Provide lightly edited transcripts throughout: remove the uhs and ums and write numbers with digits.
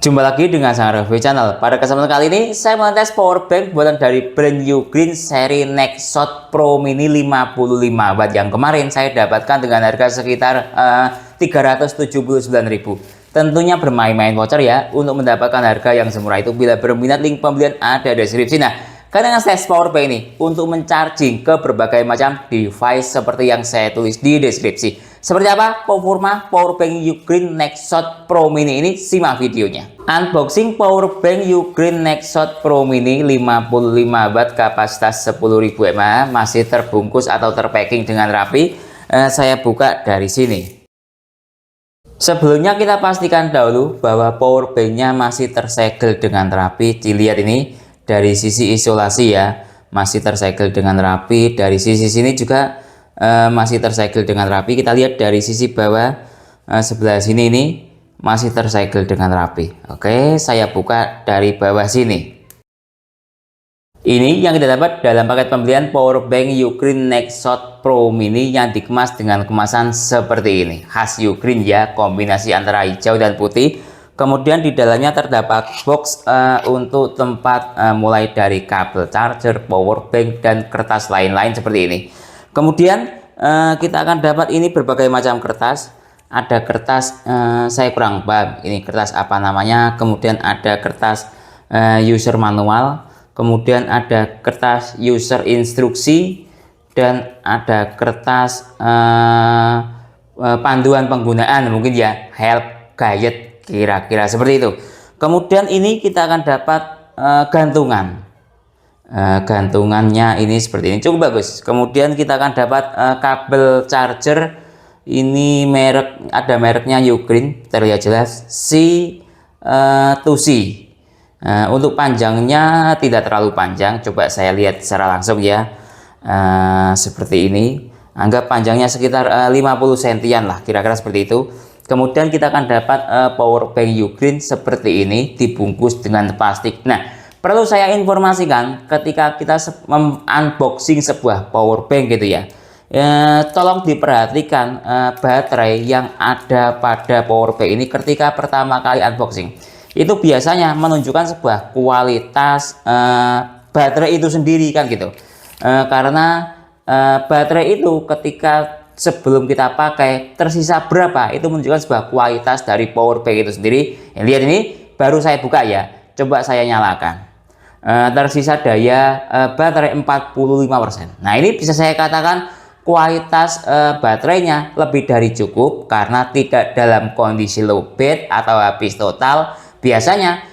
Jumpa lagi dengan sang review channel. Pada kesempatan kali ini saya mengetes power bank buatan dari brand Ugreen seri Nexshot Pro Mini 55 watt yang kemarin saya dapatkan dengan harga sekitar 379.000. Tentunya bermain-main voucher ya untuk mendapatkan harga yang semurah itu. Bila berminat, link pembelian ada di deskripsi. Nah, karena tes power bank ini untuk mencharging ke berbagai macam device seperti yang saya tulis di deskripsi. Seperti apa performa power bank Ugreen Nexshot Pro Mini ini? Simak videonya. Unboxing power bank Ugreen Nexshot Pro Mini 55 watt kapasitas 10.000 mAh masih terbungkus atau terpacking dengan rapi. Saya buka dari sini. Sebelumnya kita pastikan dahulu bahwa power banknya masih tersegel dengan rapi. Dilihat ini dari sisi isolasi ya, masih tersegel dengan rapi. Dari sisi sini juga masih tersegel dengan rapi. Kita lihat dari sisi bawah sebelah sini ini masih tersegel dengan rapi. Oke, saya buka dari bawah sini. Ini yang kita dapat dalam paket pembelian power bank Ugreen Nexshot Pro Mini yang dikemas dengan kemasan seperti ini. Khas Ugreen ya, kombinasi antara hijau dan putih. Kemudian di dalamnya terdapat box untuk tempat mulai dari kabel charger, power bank, dan kertas lain-lain seperti ini. Kemudian kita akan dapat ini berbagai macam kertas. Ada kertas saya kurang paham ini kertas apa namanya. Kemudian ada kertas user manual, kemudian ada kertas user instruksi, dan ada kertas panduan penggunaan, mungkin ya help guide, kira-kira seperti itu. Kemudian ini kita akan dapat gantungan. Gantungannya ini seperti ini, cukup bagus. Kemudian kita akan dapat kabel charger. Ini merek, ada mereknya Ugreen, terlihat jelas C2C. Untuk panjangnya tidak terlalu panjang, coba saya lihat secara langsung ya. Seperti ini, anggap panjangnya sekitar 50 sentian lah, kira-kira seperti itu. Kemudian kita akan dapat power bank Ugreen seperti ini, dibungkus dengan plastik. Nah, perlu saya informasikan ketika kita unboxing sebuah power bank gitu ya, tolong diperhatikan baterai yang ada pada power bank ini ketika pertama kali unboxing. Itu biasanya menunjukkan sebuah kualitas baterai itu sendiri kan gitu. Karena baterai itu ketika sebelum kita pakai tersisa berapa, itu menunjukkan sebuah kualitas dari power bank itu sendiri. Lihat ini baru saya buka ya, coba saya nyalakan. Tersisa daya baterai 45%. Nah, ini bisa saya katakan kualitas baterainya lebih dari cukup karena tidak dalam kondisi lowbat atau habis total. Biasanya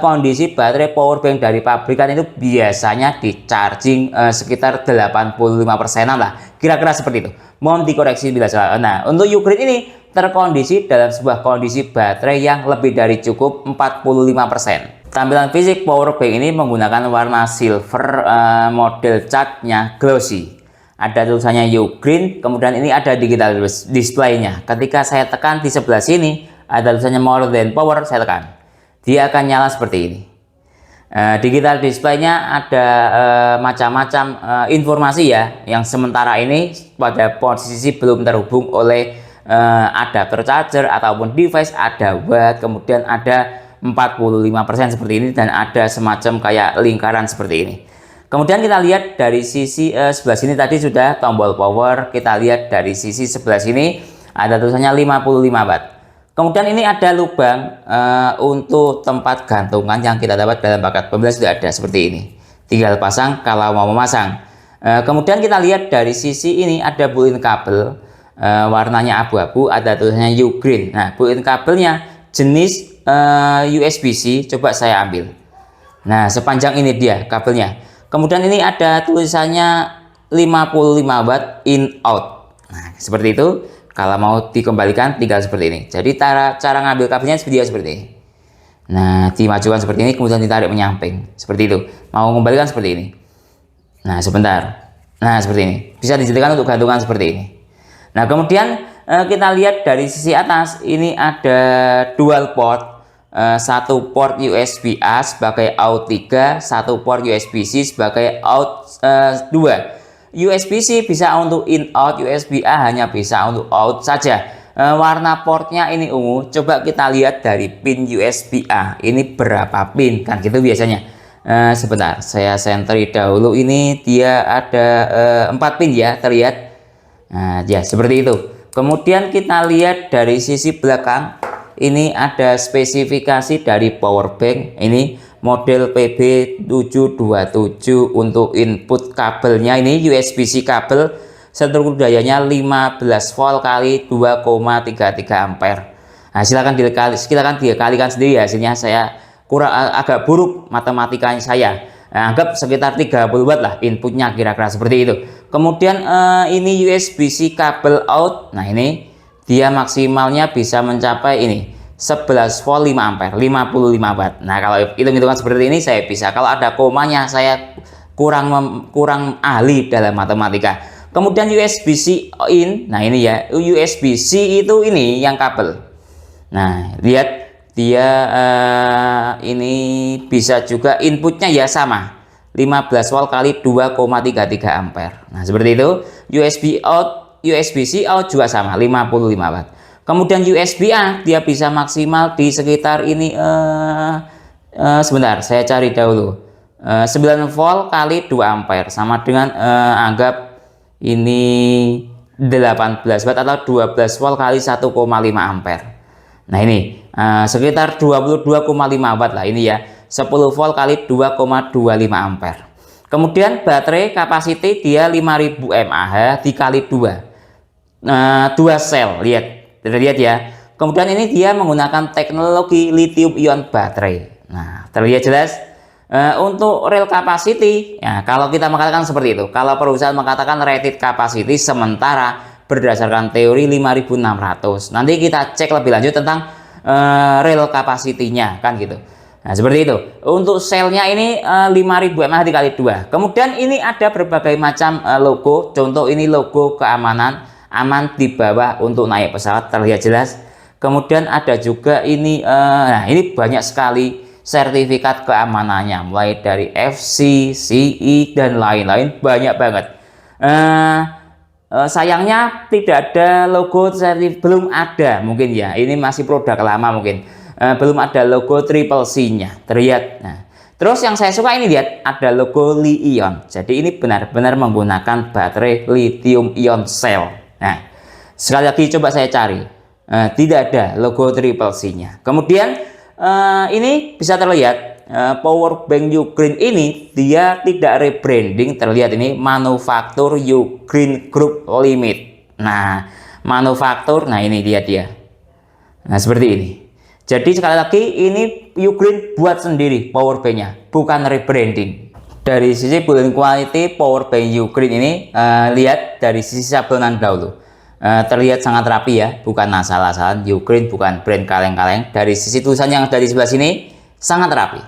kondisi baterai power bank dari pabrikan itu biasanya di charging sekitar 85%an lah, kira-kira seperti itu. Mohon dikoreksi bila salah. Nah, untuk Ugreen ini terkondisi dalam sebuah kondisi baterai yang lebih dari cukup 45%. Tampilan fisik power bank ini menggunakan warna silver, model catnya glossy. Ada tulisannya Ugreen, kemudian ini ada digital display-nya. Ketika saya tekan di sebelah sini ada tulisannya more than power, saya tekan, dia akan nyala seperti ini. Digital display-nya ada macam-macam informasi ya, yang sementara ini pada posisi belum terhubung oleh adapter charger ataupun device. Ada watt, kemudian ada 45% seperti ini, dan ada semacam kayak lingkaran seperti ini. Kemudian kita lihat dari sisi sebelah sini tadi sudah tombol power. Kita lihat dari sisi sebelah sini ada tulisannya 55 watt. Kemudian ini ada lubang untuk tempat gantungan yang kita dapat dalam paket pembelian sudah ada seperti ini. Tinggal pasang kalau mau memasang. Kemudian kita lihat dari sisi ini ada built-in kabel warnanya abu-abu, ada tulisannya Ugreen. Nah, built-in kabelnya jenis USB-C. Coba saya ambil. Nah, sepanjang ini dia kabelnya. Kemudian ini ada tulisannya 55 watt in out. Nah, seperti itu. Kalau mau dikembalikan tinggal seperti ini. Jadi cara ngambil kabelnya seperti ini. Nah, dimajukan seperti ini, kemudian ditarik menyamping seperti itu. Mau kembalikan seperti ini. Nah, sebentar. Nah, seperti ini. Bisa dijadikan untuk gantungan seperti ini. Nah, kemudian kita lihat dari sisi atas ini ada dual port. Satu port USB A sebagai out 3, satu port USB-C sebagai out 2. USB-C bisa untuk in out, USB A hanya bisa untuk out saja. Warna portnya ini ungu. Coba kita lihat dari pin USB A ini berapa pin kan gitu biasanya. Sebentar, saya sentri dahulu. Ini dia ada 4 pin ya, terlihat. Nah, ya seperti itu. Kemudian kita lihat dari sisi belakang, ini ada spesifikasi dari power bank. Ini model PB727 untuk input kabelnya. Ini USB-C kabel, struktur dayanya 15 volt kali 2,33 ampere. Nah, silakan dikalikan sendiri hasilnya. Saya kurang agak buruk matematikanya saya. Nah, anggap sekitar 30 watt lah inputnya, kira-kira seperti itu. Kemudian ini USB-C kabel out. Nah, ini dia maksimalnya bisa mencapai ini 11 volt 5 ampere 55 watt. Nah, kalau hitung-hitungan seperti ini saya bisa. Kalau ada komanya saya kurang ahli dalam matematika. Kemudian USB-C in. Nah, ini ya USB-C itu ini yang kabel. Nah, lihat dia ini bisa juga inputnya ya sama 15 volt kali 2,33 ampere. Nah, seperti itu. USB-C out juga sama 55 watt. Kemudian USB A dia bisa maksimal di sekitar ini sebentar saya cari dahulu. 9 volt kali 2 ampere sama dengan anggap ini 18 watt atau 12 volt kali 1,5 ampere. Nah, ini sekitar 22,5 watt lah ini ya. 10 volt kali 2,25 ampere. Kemudian baterai kapasiti dia 5000 mAh dikali 2. 2 sel, lihat ya. Kemudian ini dia menggunakan teknologi lithium ion baterai. Nah, terlihat jelas. Untuk rel capacity ya, kalau kita mengatakan seperti itu, kalau perusahaan mengatakan rated capacity, sementara berdasarkan teori 5600. Nanti kita cek lebih lanjut tentang rel capacity-nya kan gitu. Nah, seperti itu. Untuk selnya ini 5000 mAh dikali 2. Kemudian ini ada berbagai macam logo. Contoh ini logo keamanan, aman di bawah untuk naik pesawat, terlihat jelas. Kemudian ada juga ini nah, ini banyak sekali sertifikat keamanannya, mulai dari FC, CE dan lain-lain, banyak banget. Sayangnya tidak ada logo belum ada mungkin ya, ini masih produk lama mungkin. Belum ada logo triple C-nya, terlihat. Nah, terus yang saya suka ini, lihat ada logo Li-ion. Jadi ini benar-benar menggunakan baterai lithium ion cell. Nah, sekali lagi coba saya cari, tidak ada logo triple C-nya. Kemudian ini bisa terlihat power bank Ukraine ini dia tidak rebranding, terlihat ini manufaktur Ukraine Group Limit. Nah, manufaktur, nah ini dia. Nah, seperti ini. Jadi sekali lagi ini Ukraine buat sendiri power banknya, bukan rebranding. Dari sisi build quality power bank Ukraine ini lihat dari sisi sablonan dahulu. Terlihat sangat rapi ya, bukan asal-asalan. Ukraine bukan brand kaleng-kaleng. Dari sisi tulisan yang dari sebelah sini sangat rapi.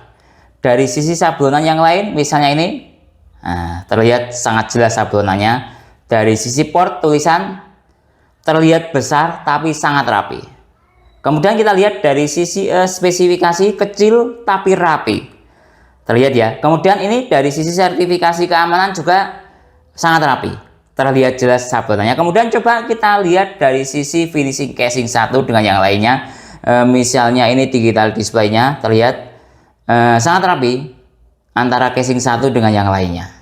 Dari sisi sablonan yang lain, misalnya ini, terlihat sangat jelas sablonannya. Dari sisi port tulisan terlihat besar tapi sangat rapi. Kemudian kita lihat dari sisi spesifikasi kecil tapi rapi, terlihat ya. Kemudian ini dari sisi sertifikasi keamanan juga sangat rapi, terlihat jelas sablonannya. Kemudian coba kita lihat dari sisi finishing casing satu dengan yang lainnya. Misalnya ini digital display-nya terlihat sangat rapi antara casing satu dengan yang lainnya.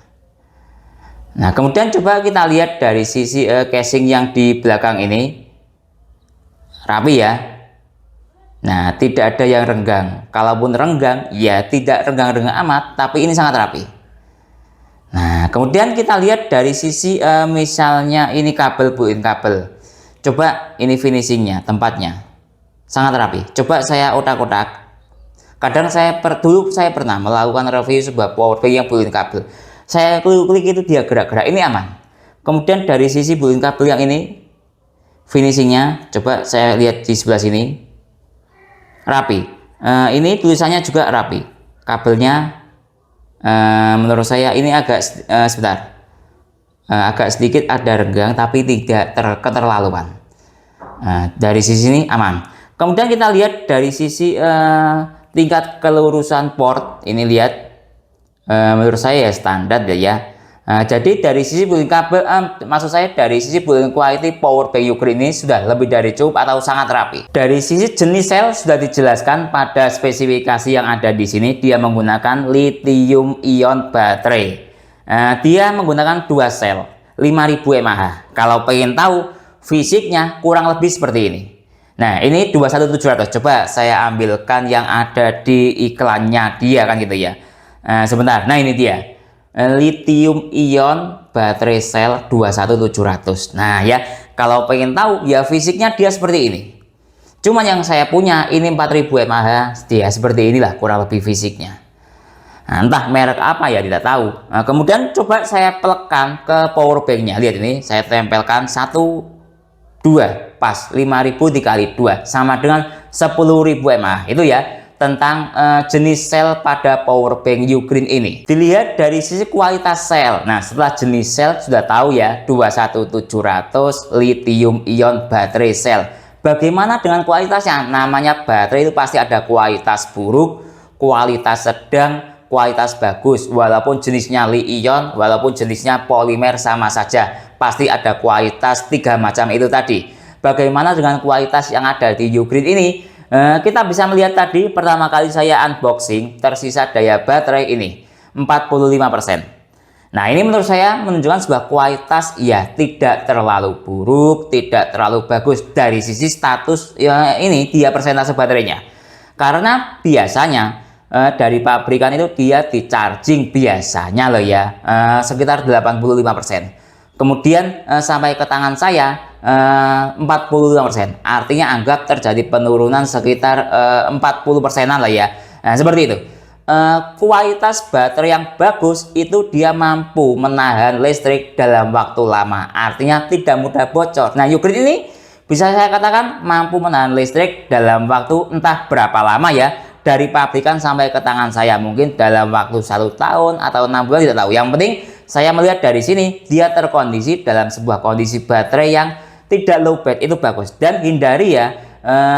Nah, kemudian coba kita lihat dari sisi casing yang di belakang ini, rapi ya. Nah, tidak ada yang renggang. Kalaupun renggang, ya tidak renggang-renggang amat, tapi ini sangat rapi. Nah, kemudian kita lihat dari sisi misalnya ini kabel, buin kabel. Coba ini finishingnya, tempatnya sangat rapi. Coba saya otak-otak. Kadang dulu saya pernah melakukan review sebuah power bank yang buin kabel. Saya klik itu dia gerak-gerak, ini aman. Kemudian dari sisi buin kabel yang ini, finishingnya, coba saya lihat di sebelah sini, rapi. Ini tulisannya juga rapi. Kabelnya menurut saya ini agak agak sedikit ada renggang tapi tidak keterlaluan. Dari sisi ini aman. Kemudian kita lihat dari sisi tingkat kelurusan port, ini lihat menurut saya ya standar ya. Nah, jadi dari sisi built-in kabel, maksud saya dari sisi built-in quality power bank Ugreen ini sudah lebih dari cukup atau sangat rapi. Dari sisi jenis sel sudah dijelaskan pada spesifikasi yang ada di sini. Dia menggunakan lithium ion baterai. Dia menggunakan 2 sel 5000 mAh. Kalau pengen tahu fisiknya kurang lebih seperti ini. Nah, ini 21700. Coba saya ambilkan yang ada di iklannya dia kan gitu ya. Sebentar. Nah, ini dia. Lithium ion baterai sel 21700. Nah ya, kalau pengen tahu ya fisiknya dia seperti ini. Cuman yang saya punya ini 4000 mAh, dia seperti inilah kurang lebih fisiknya. Nah, entah merek apa ya tidak tahu. Nah, kemudian coba saya pelekkan ke power banknya. Lihat ini, saya tempelkan 1 2 pas 5000 dikali 2 sama dengan 10.000 mAh. Itu ya tentang jenis sel pada power bank Ugreen ini. Dilihat dari sisi kualitas sel. Nah, setelah jenis sel sudah tahu ya, 21700 lithium ion baterai sel. Bagaimana dengan kualitasnya? Namanya baterai itu pasti ada kualitas buruk, kualitas sedang, kualitas bagus. Walaupun jenisnya li-ion, walaupun jenisnya polimer sama saja, pasti ada kualitas 3 macam itu tadi. Bagaimana dengan kualitas yang ada di Ugreen ini? Kita bisa melihat tadi pertama kali saya unboxing tersisa daya baterai ini 45%. Nah, ini menurut saya menunjukkan sebuah kualitas ya tidak terlalu buruk, tidak terlalu bagus dari sisi status ya ini dia persentase baterainya. Karena biasanya dari pabrikan itu dia di charging biasanya loh ya sekitar 85%. Kemudian sampai ke tangan saya 45%, artinya anggap terjadi penurunan sekitar 40%an lah ya. Nah, seperti itu. Kualitas baterai yang bagus itu dia mampu menahan listrik dalam waktu lama, artinya tidak mudah bocor. Nah, Ugreen ini bisa saya katakan mampu menahan listrik dalam waktu entah berapa lama ya, dari pabrikan sampai ke tangan saya, mungkin dalam waktu 1 tahun atau 6 bulan tidak tahu. Yang penting saya melihat dari sini dia terkondisi dalam sebuah kondisi baterai yang tidak lowbat, itu bagus. Dan hindari ya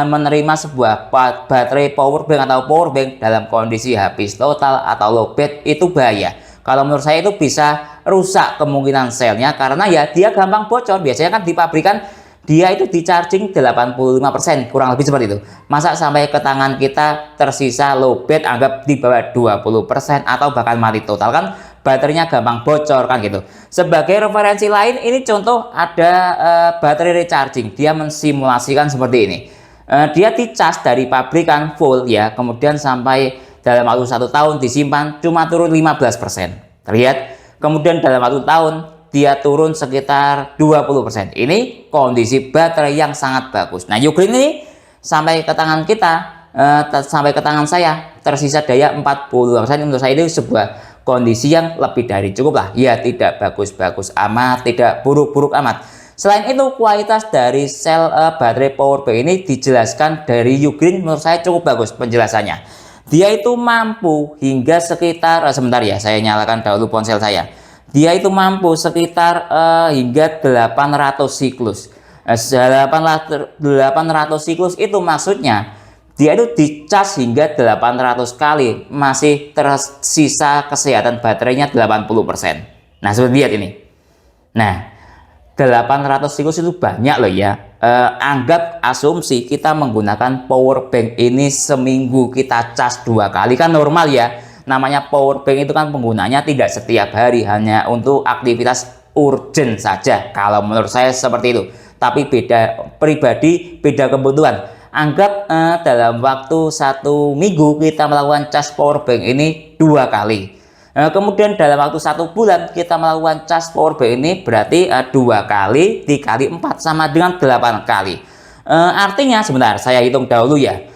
menerima sebuah baterai power bank atau power bank dalam kondisi habis total atau lowbat, itu bahaya. Kalau menurut saya itu bisa rusak kemungkinan selnya karena ya dia gampang bocor. Biasanya kan di pabrikan dia itu di charging 85%, kurang lebih seperti itu. Masa sampai ke tangan kita tersisa lowbat anggap di bawah 20% atau bahkan mati total, kan baterainya gampang bocor kan gitu. Sebagai referensi lain, ini contoh ada baterai recharging. Dia mensimulasikan seperti ini. Dia dicas dari pabrikan full ya, kemudian sampai dalam waktu 1 tahun disimpan cuma turun 15%. Terlihat. Kemudian dalam waktu tahun dia turun sekitar 20%. Ini kondisi baterai yang sangat bagus. Nah, Ugreen ini sampai ke tangan kita, sampai ke tangan saya tersisa daya 40%. Menurut saya itu sebuah kondisi yang lebih dari cukup lah ya, tidak bagus-bagus amat, tidak buruk-buruk amat. Selain itu kualitas dari sel baterai power bank ini dijelaskan dari Ugreen menurut saya cukup bagus penjelasannya. Dia itu mampu hingga sekitar sebentar ya, saya nyalakan dahulu ponsel saya. Dia itu mampu sekitar hingga 800 siklus. 800 siklus itu maksudnya dia itu dicas hingga 800 kali, masih tersisa kesehatan baterainya 80%. Nah, seperti lihat ini. Nah, 800 siklus itu banyak loh ya. Anggap asumsi kita menggunakan power bank ini seminggu kita cas 2 kali, kan normal ya. Namanya power bank itu kan penggunanya tidak setiap hari, hanya untuk aktivitas urgent saja. Kalau menurut saya seperti itu. Tapi beda pribadi, beda kebutuhan. Anggap dalam waktu 1 minggu kita melakukan cas power bank ini 2 kali. Kemudian dalam waktu 1 bulan kita melakukan cas power bank ini berarti 2 kali dikali 4 sama dengan 8 kali. Artinya sebentar saya hitung dahulu ya.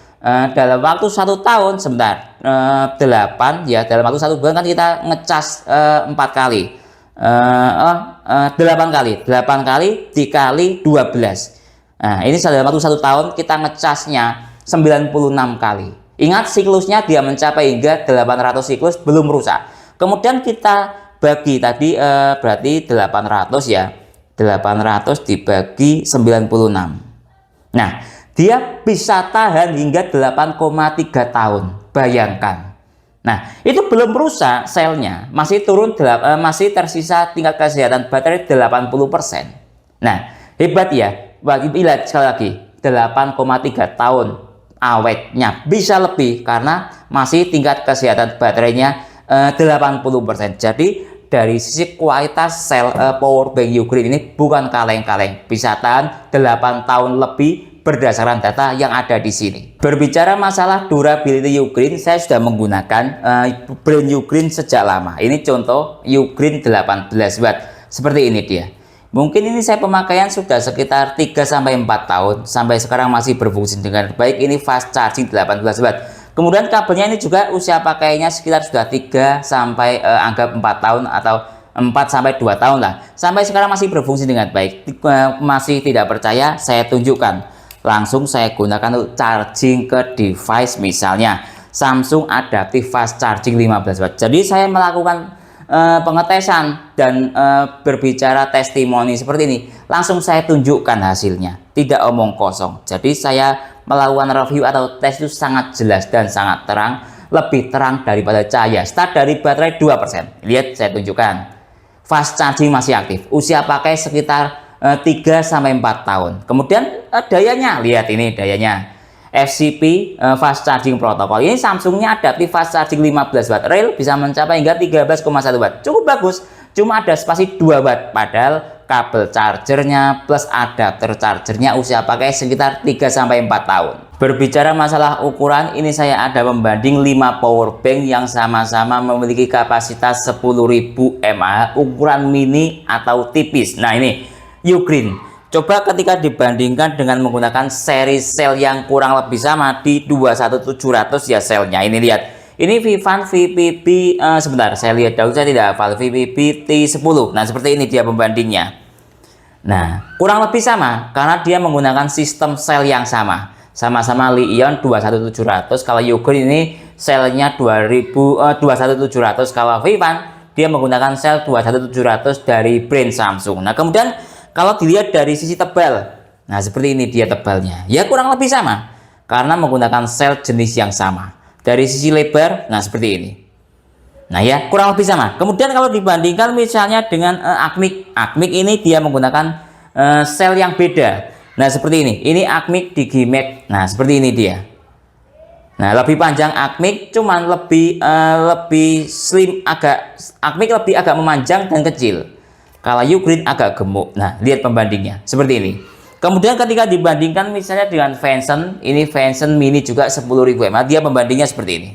Dalam waktu 1 tahun sebentar 8 ya, dalam waktu 1 bulan kan kita ngecas 4 kali. 8 kali. 8 kali dikali 12. Nah, ini dalam waktu 1 tahun kita ngecasnya 96 kali. Ingat siklusnya dia mencapai hingga 800 siklus belum rusak. Kemudian kita bagi tadi berarti 800 ya. 800 dibagi 96. Nah, dia bisa tahan hingga 8,3 tahun. Bayangkan. Nah, itu belum rusak selnya, masih turun, masih tersisa tingkat kesehatan baterai 80%. Nah, hebat ya. Lihat sekali lagi, 8,3 tahun awetnya, bisa lebih karena masih tingkat kesehatan baterainya 80%. Jadi dari sisi kualitas sel power bank Ugreen ini bukan kaleng-kaleng, bisa tahan 8 tahun lebih berdasarkan data yang ada di sini. Berbicara masalah durability Ugreen, saya sudah menggunakan brand Ugreen sejak lama. Ini contoh Ugreen 18 watt. Seperti ini dia. Mungkin ini saya pemakaian sudah sekitar 3-4 tahun. Sampai sekarang masih berfungsi dengan baik. Ini fast charging 18 watt. Kemudian kabelnya ini juga usia pakainya sekitar sudah 3 sampai anggap 4 tahun atau 4-2 tahun lah. Sampai sekarang masih berfungsi dengan baik. Masih tidak percaya, saya tunjukkan. Langsung saya gunakan untuk charging ke device, misalnya Samsung Adaptive Fast Charging 15 watt. Jadi saya melakukan pengetesan dan berbicara testimoni seperti ini, langsung saya tunjukkan hasilnya, tidak omong kosong. Jadi saya melakukan review atau tes itu sangat jelas dan sangat terang, lebih terang daripada cahaya. Start dari baterai 2%. Lihat, saya tunjukkan. Fast charging masih aktif, usia pakai sekitar 3-4 tahun. Kemudian dayanya, lihat ini dayanya. FCP fast charging protocol. Ini Samsungnya Adaptive fast charging 15 watt. Real bisa mencapai hingga 13,1 watt. Cukup bagus. Cuma ada spasi 2 watt. Padahal kabel chargernya plus adapter chargernya usia pakai sekitar 3-4 tahun. Berbicara masalah ukuran, ini saya ada membanding 5 power bank yang sama-sama memiliki kapasitas 10.000 mAh, ukuran mini atau tipis. Nah, ini Ugreen. Coba ketika dibandingkan dengan menggunakan seri sel yang kurang lebih sama di 21700 ya selnya. Ini lihat. Ini Vivan VPP sebentar, saya lihat dahulu, saya tidak hafal. VPP T10. Nah, seperti ini dia pembandingnya. Nah, kurang lebih sama karena dia menggunakan sistem sel yang sama. Sama-sama Li-ion 21700. Kalau Ugreen ini selnya 21700. Kalau Vivan dia menggunakan sel 21700 dari brand Samsung. Nah, kemudian kalau dilihat dari sisi tebal, nah seperti ini dia tebalnya. Ya kurang lebih sama, karena menggunakan sel jenis yang sama. Dari sisi lebar, nah seperti ini. Nah ya, kurang lebih sama. Kemudian kalau dibandingkan misalnya dengan Acmic. Acmic ini dia menggunakan sel yang beda. Nah seperti ini. Ini Acmic Digimax. Nah seperti ini dia. Nah lebih panjang Acmic, cuman lebih slim, Acmic lebih agak memanjang dan kecil. Kalau Ugreen agak gemuk. Nah, lihat pembandingnya seperti ini. Kemudian ketika dibandingkan misalnya dengan Venson, ini Venson mini juga 10.000 mAh, dia pembandingnya seperti ini.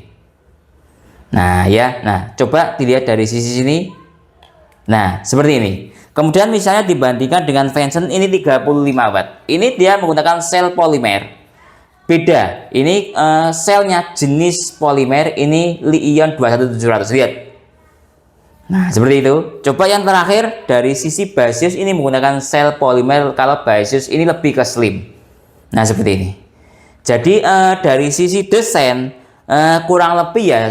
Nah, ya. Nah, coba dilihat dari sisi sini. Nah, seperti ini. Kemudian misalnya dibandingkan dengan Venson, ini 35 watt. Ini dia menggunakan sel polimer. Beda. Ini selnya jenis polimer, ini Li-ion 21700. Lihat. Nah, seperti itu. Coba yang terakhir dari sisi basis, ini menggunakan sel polimer. Kalau basis ini lebih ke slim. Nah, seperti ini. Jadi dari sisi desain kurang lebih ya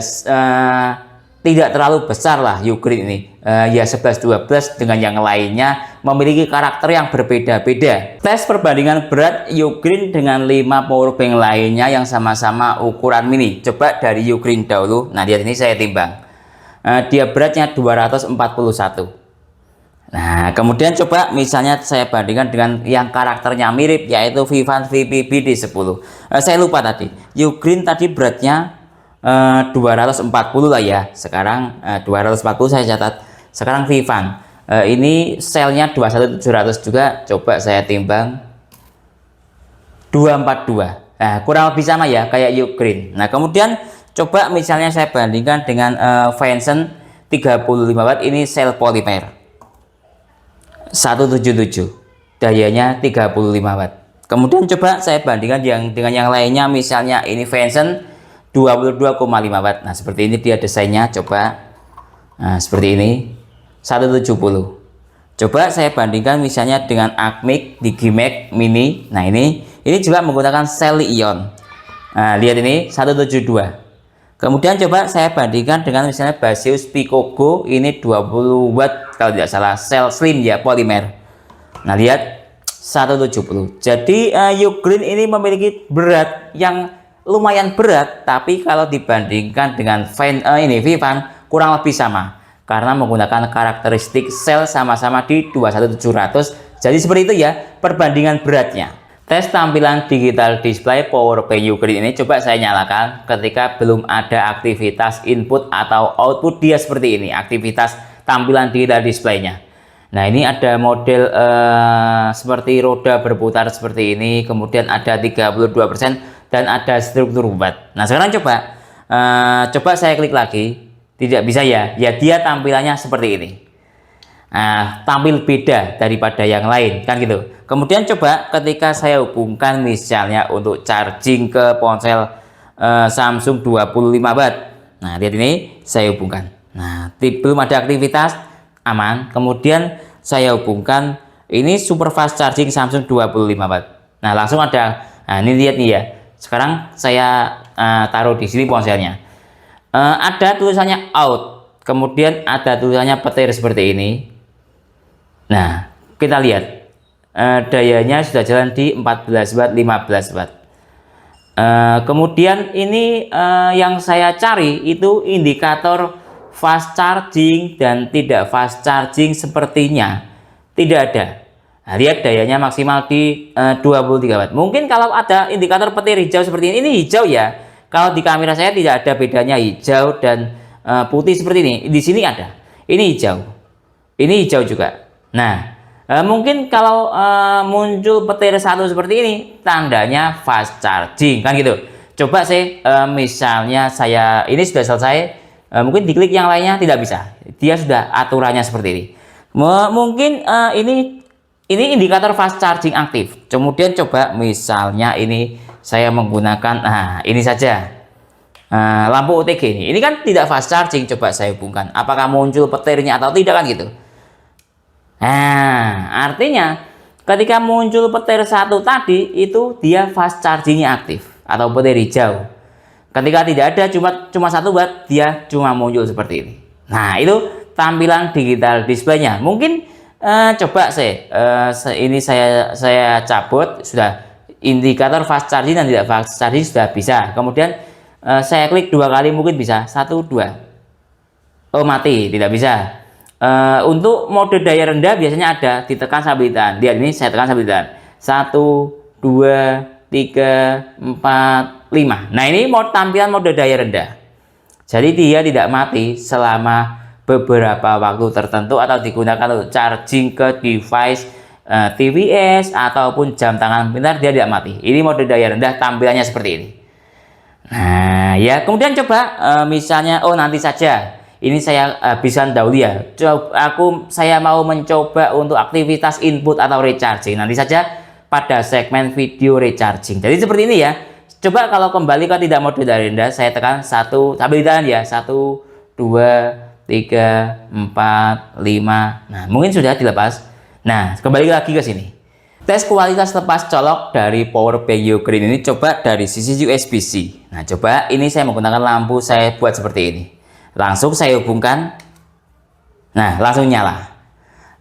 tidak terlalu besar lah Ugreen ini. Ya 11-12 dengan yang lainnya memiliki karakter yang berbeda-beda. Tes perbandingan berat Ugreen dengan 5 powerbank lainnya yang sama-sama ukuran mini. Coba dari Ugreen dahulu. Nah, lihat ini saya timbang. Dia beratnya 241. Nah, kemudian coba misalnya saya bandingkan dengan yang karakternya mirip, yaitu Vivan VPP D10. Saya lupa tadi. Ugreen tadi beratnya 240 lah ya. Sekarang 240 saya catat. Sekarang Vivan ini selnya 21700 juga. Coba saya timbang 242. Nah, kurang lebih sama ya kayak Ugreen. Nah, kemudian coba misalnya saya bandingkan dengan Venson 35 watt, ini sel polimer 177, dayanya 35 watt. Kemudian coba saya bandingkan dengan yang lainnya, misalnya ini Venson 22,5 watt. Nah, seperti ini dia desainnya. Coba seperti ini 170. Coba saya bandingkan misalnya dengan Acmic Digimax mini. Nah, ini juga menggunakan sel Li-ion. Nah, lihat ini 172. Kemudian coba saya bandingkan dengan misalnya Baseus Picogo, ini 20 watt kalau tidak salah, sel slim ya, polimer. Nah, lihat 170. Jadi Ugreen ini memiliki berat yang lumayan berat, tapi kalau dibandingkan dengan Vivan kurang lebih sama karena menggunakan karakteristik sel sama-sama di 21700. Jadi seperti itu ya perbandingan beratnya. Tes tampilan digital display powerbank Ugreen ini coba saya nyalakan ketika belum ada aktivitas input atau output, dia seperti ini aktivitas tampilan digital displaynya. Nah, ini ada model seperti roda berputar seperti ini, kemudian ada 32% dan ada struktur watt. Nah, sekarang coba saya klik lagi, tidak bisa ya, dia tampilannya seperti ini. Nah, tampil beda daripada yang lain kan gitu. Kemudian coba ketika saya hubungkan misalnya untuk charging ke ponsel Samsung 25 watt. Nah, lihat ini saya hubungkan. Nah, belum ada aktivitas, aman. Kemudian saya hubungkan ini super fast charging Samsung 25 watt. Nah, langsung ada. Nah, ini lihat nih ya. Sekarang saya taruh di sini ponselnya. Ada tulisannya out. Kemudian ada tulisannya petir seperti ini. Nah, kita lihat dayanya sudah jalan di 14 watt, 15 watt. Kemudian ini yang saya cari itu indikator fast charging dan tidak fast charging, sepertinya tidak ada. Nah, lihat dayanya maksimal di 23 watt. Mungkin kalau ada indikator petir hijau seperti ini hijau ya. Kalau di kamera saya tidak ada bedanya hijau dan putih seperti ini. Di sini ada. Ini hijau. Ini hijau juga. Nah, mungkin kalau muncul petir satu seperti ini, tandanya fast charging kan gitu. Coba sih, misalnya ini sudah selesai, mungkin diklik yang lainnya tidak bisa. Dia sudah aturannya seperti ini. Mungkin ini indikator fast charging aktif. Kemudian coba misalnya ini saya menggunakan, ini saja. Lampu OTG ini kan tidak fast charging. Coba saya hubungkan, apakah muncul petirnya atau tidak kan gitu. Nah, artinya ketika muncul petir satu tadi itu dia fast chargingnya aktif atau petir hijau. Ketika tidak ada cuma 1 watt, dia cuma muncul seperti ini. Nah, itu tampilan digital displaynya. Mungkin coba ini saya cabut, sudah indikator fast charging dan tidak fast charging sudah bisa. Kemudian saya klik 2 kali mungkin bisa 1 2. Oh, mati, tidak bisa. Untuk mode daya rendah biasanya ada ditekan sambil ditahan. Lihat ini saya tekan sambil ditahan. 1 2 3 4 5. Nah, ini tampilan mode daya rendah. Jadi dia tidak mati selama beberapa waktu tertentu atau digunakan untuk charging ke device TVS ataupun jam tangan pintar, dia tidak mati. Ini mode daya rendah, tampilannya seperti ini. Nah, ya, kemudian coba misalnya nanti saja. Ini saya habisan dahulu ya. Saya mau mencoba untuk aktivitas input atau recharging. Nanti saja pada segmen video recharging. Jadi seperti ini ya. Coba kalau kembali ke tidak mode daya rendah, saya tekan 1 sambil ditahan ya. 1 2 3 4 5. Nah, mungkin sudah dilepas. Nah, kembali lagi ke sini. Tes kualitas lepas colok dari powerbank Ugreen ini coba dari sisi USB-C. Nah, coba ini saya menggunakan lampu, saya buat seperti ini. Langsung saya hubungkan. Nah, langsung nyala.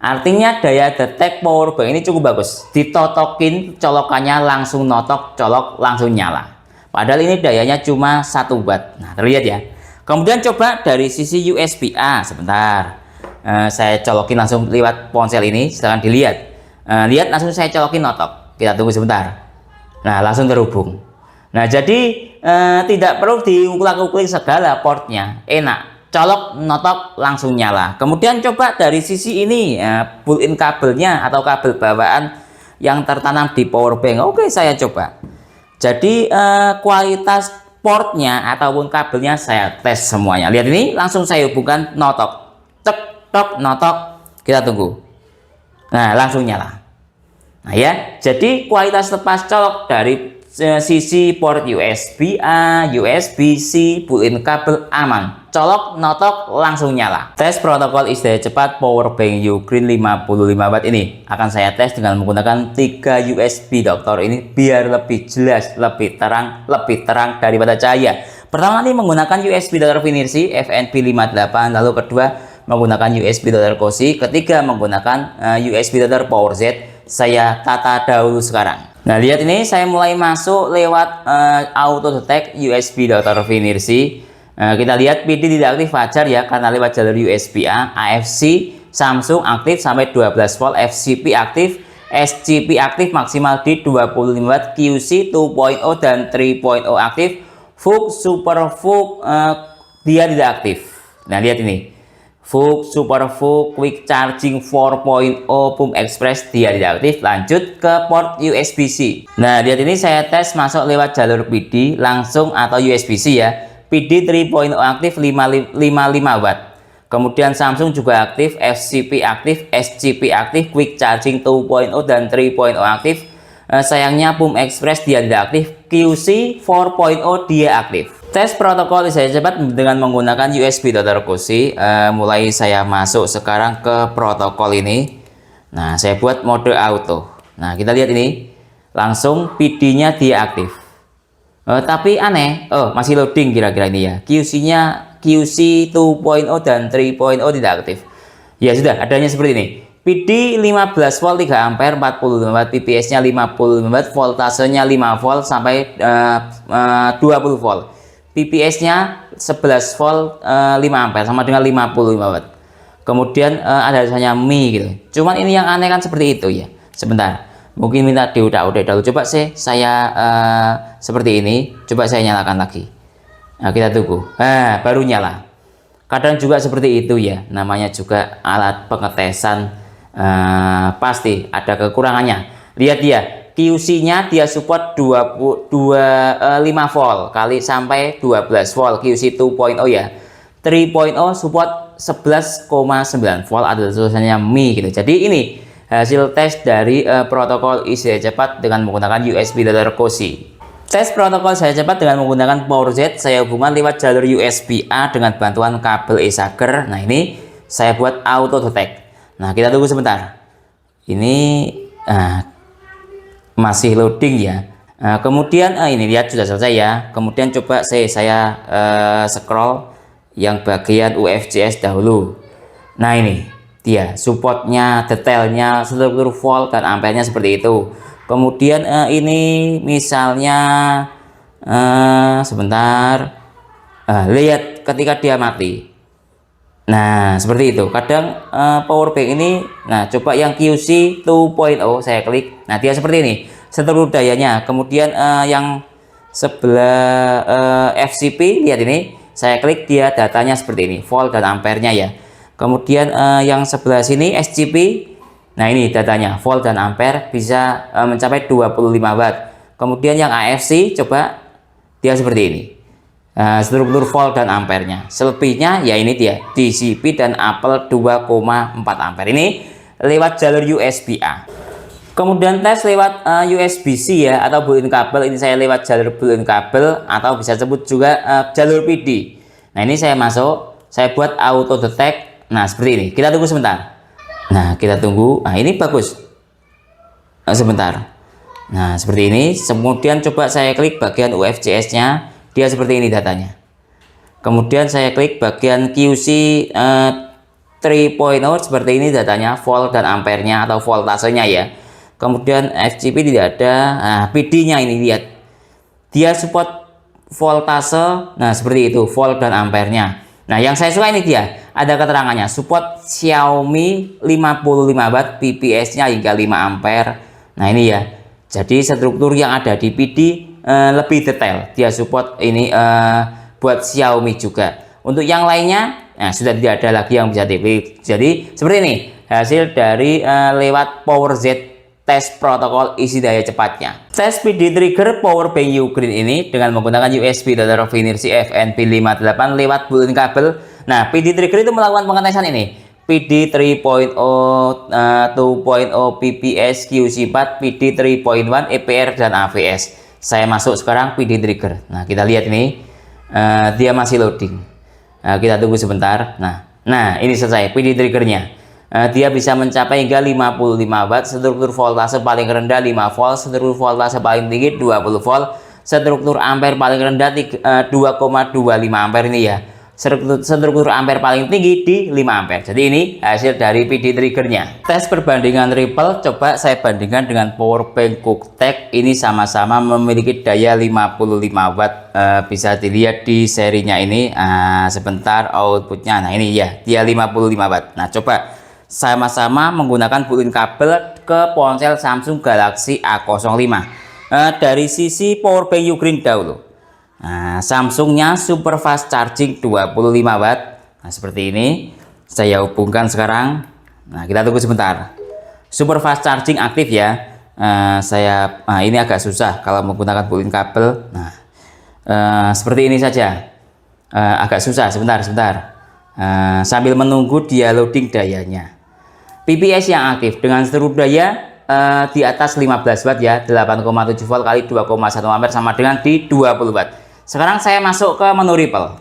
Artinya daya detek powerbank ini cukup bagus. Ditotokin colokannya langsung notok, colok langsung nyala. Padahal ini dayanya cuma 1 watt. Nah, terlihat ya. Kemudian coba dari sisi USB-A. Sebentar. Saya colokin langsung lewat ponsel ini. Silahkan dilihat. Lihat, langsung saya colokin notok. Kita tunggu sebentar. Nah, langsung terhubung. Nah, jadi tidak perlu diulang-ulang segala portnya. Enak. Colok, notok, langsung nyala. Kemudian coba dari sisi ini, pull-in kabelnya atau kabel bawaan yang tertanam di powerbank. Oke, saya coba. Jadi kualitas portnya ataupun kabelnya saya tes semuanya. Lihat ini, langsung saya hubungkan, notok. Cek, tok, notok. Kita tunggu. Nah, langsung nyala. Nah ya, jadi kualitas lepas colok dari sisi port USB-A, USB-C, pull-in kabel aman. Colok, notok, langsung nyala. Tes protokol istirahat cepat powerbank Ugreen 55 watt ini akan saya tes dengan menggunakan 3 USB dokter ini biar lebih jelas, lebih terang daripada cahaya. Pertama ini menggunakan USB dokter Finersi FNP58, lalu kedua menggunakan USB dokter Kosi, ketiga menggunakan USB dokter PowerZ. Saya tata dahulu sekarang. Nah, lihat ini saya mulai masuk lewat auto detect USB Dr. Finirsi. Kita lihat PD tidak aktif, wajar ya karena lewat jalur USB A. AFC Samsung aktif sampai 12 volt, FCP aktif, SCP aktif maksimal di 25 watt, QC 2.0 dan 3.0 aktif, VOOC Super VOOC dia tidak aktif. Nah, lihat ini. VOOC Super VOOC Quick Charging 4.0 Pump Express dia tidak aktif. Lanjut ke port USB-C. Nah, lihat ini saya tes masuk lewat jalur PD langsung atau USB-C ya. PD 3.0 aktif 55 watt. Kemudian Samsung juga aktif, FCP aktif, SCP aktif, Quick Charging 2.0 dan 3.0 aktif. Sayangnya Pump Express dia tidak aktif, QC 4.0 dia aktif. Tes protokol saya cepat dengan menggunakan USB Dr. Cozy. Mulai saya masuk sekarang ke protokol ini. Nah, saya buat mode auto. Nah, kita lihat ini langsung PD-nya dia aktif. Tapi aneh, masih loading kira-kira ini ya. QC-nya QC 2.0 dan 3.0 tidak aktif. Ya sudah, adanya seperti ini. PD 15 volt 3 ampere 45 watt, PPS-nya 55 watt, voltasenya 5 volt sampai 20 volt. PPS-nya 11 volt 5 ampere sama dengan 55 watt. Kemudian ada tulisannya Mi gitu. Cuman ini yang aneh kan seperti itu ya. Sebentar. Mungkin minta diudak-udak dulu. Coba saya seperti ini. Coba saya nyalakan lagi. Nah, kita tunggu. Baru nyala. Kadang juga seperti itu ya. Namanya juga alat pengetesan, pasti ada kekurangannya. Lihat dia. QC-nya dia support 5 volt kali sampai 12 volt, QC 2.0 ya. 3.0 support 11,9 volt, ada tulisannya Mi gitu. Jadi ini hasil tes dari protokol isi cepat dengan menggunakan USB Dr. Cozy. Tes protokol saya cepat dengan menggunakan power Z, saya hubungkan lewat jalur USB A dengan bantuan kabel e-Sager. Nah, ini saya buat auto detect. Nah, kita tunggu sebentar. Ini masih loading ya. Kemudian ini lihat sudah selesai ya. Kemudian coba saya scroll yang bagian UFJS dahulu. Nah, ini dia supportnya, detailnya, struktur volt dan ampernya seperti itu. Kemudian ini misalnya sebentar, lihat ketika dia mati. Nah, seperti itu. Kadang power bank ini, nah coba yang QC 2.0 saya klik. Nah, dia seperti ini. Struktur dayanya. Kemudian yang sebelah FCP, lihat ini. Saya klik, dia datanya seperti ini. Volt dan ampernya ya. Kemudian yang sebelah sini SCP. Nah, ini datanya. Volt dan ampere bisa mencapai 25 watt. Kemudian yang AFC, coba dia seperti ini. Struktur volt dan ampernya. Selebihnya ya ini dia DCP dan Apple 2,4 ampere. Ini lewat jalur USB A. Kemudian tes lewat USB-C ya atau built-in kabel. Ini saya lewat jalur built-in kabel atau bisa sebut juga jalur PD. Nah, ini saya masuk, saya buat auto detect. Nah, seperti ini. Kita tunggu sebentar. Nah, kita tunggu. Nah, ini bagus. Sebentar. Nah, seperti ini. Kemudian coba saya klik bagian UFJS-nya. Dia seperti ini datanya. Kemudian saya klik bagian QC 3.0 seperti ini datanya, volt dan ampernya atau voltasenya ya. Kemudian FCP tidak ada. Nah, PD-nya ini lihat. Dia support voltase. Nah, seperti itu, volt dan ampernya. Nah, yang saya suka ini dia. Ada keterangannya, support Xiaomi 55 watt, PPS-nya hingga 5 ampere. Nah, ini ya. Jadi struktur yang ada di PD lebih detail. Dia support ini buat Xiaomi juga. Untuk yang lainnya, nah, sudah tidak ada lagi yang bisa dipilih. Jadi seperti ini hasil dari lewat Power Z tes protokol isi daya cepatnya. Tes PD trigger power bank Ugreen ini dengan menggunakan USB Dr. Finirsi FNP58 lewat built-in kabel. Nah, PD trigger itu melakukan pengetesan ini. PD 3.0, 2.0, PPS, QC4, PD 3.1, EPR, dan AVS. Saya masuk sekarang PD trigger. Nah, kita lihat ini. Dia masih loading. Nah, kita tunggu sebentar. Nah, ini selesai PD triggernya. Dia bisa mencapai hingga 55 watt, struktur voltase paling rendah 5 volt, struktur voltase paling tinggi 20 volt, struktur ampere paling rendah 2,25 ampere ini ya. struktur ampere paling tinggi di 5 ampere. Jadi ini hasil dari PD triggernya. Tes perbandingan Ripple coba saya bandingkan dengan powerbank Cooktek. Ini sama-sama memiliki daya 55 watt. Bisa dilihat di serinya ini. Sebentar outputnya. Nah ini ya, dia 55 watt. Nah coba sama-sama menggunakan pull-in kabel ke ponsel Samsung Galaxy A05. Dari sisi powerbank Ugreen dahulu. Nah, Samsungnya super fast charging 25 watt. Nah, seperti ini. Saya hubungkan sekarang. Nah, kita tunggu sebentar. Super fast charging aktif ya. Ini agak susah kalau menggunakan pull-in kabel. Nah, seperti ini saja. Agak susah. Sebentar. Sambil menunggu dia loading dayanya. PPS yang aktif dengan seluruh daya di atas 15 watt ya, 8,7 volt kali 2,1 ampere sama dengan di 20 watt. Sekarang saya masuk ke menu Ripple.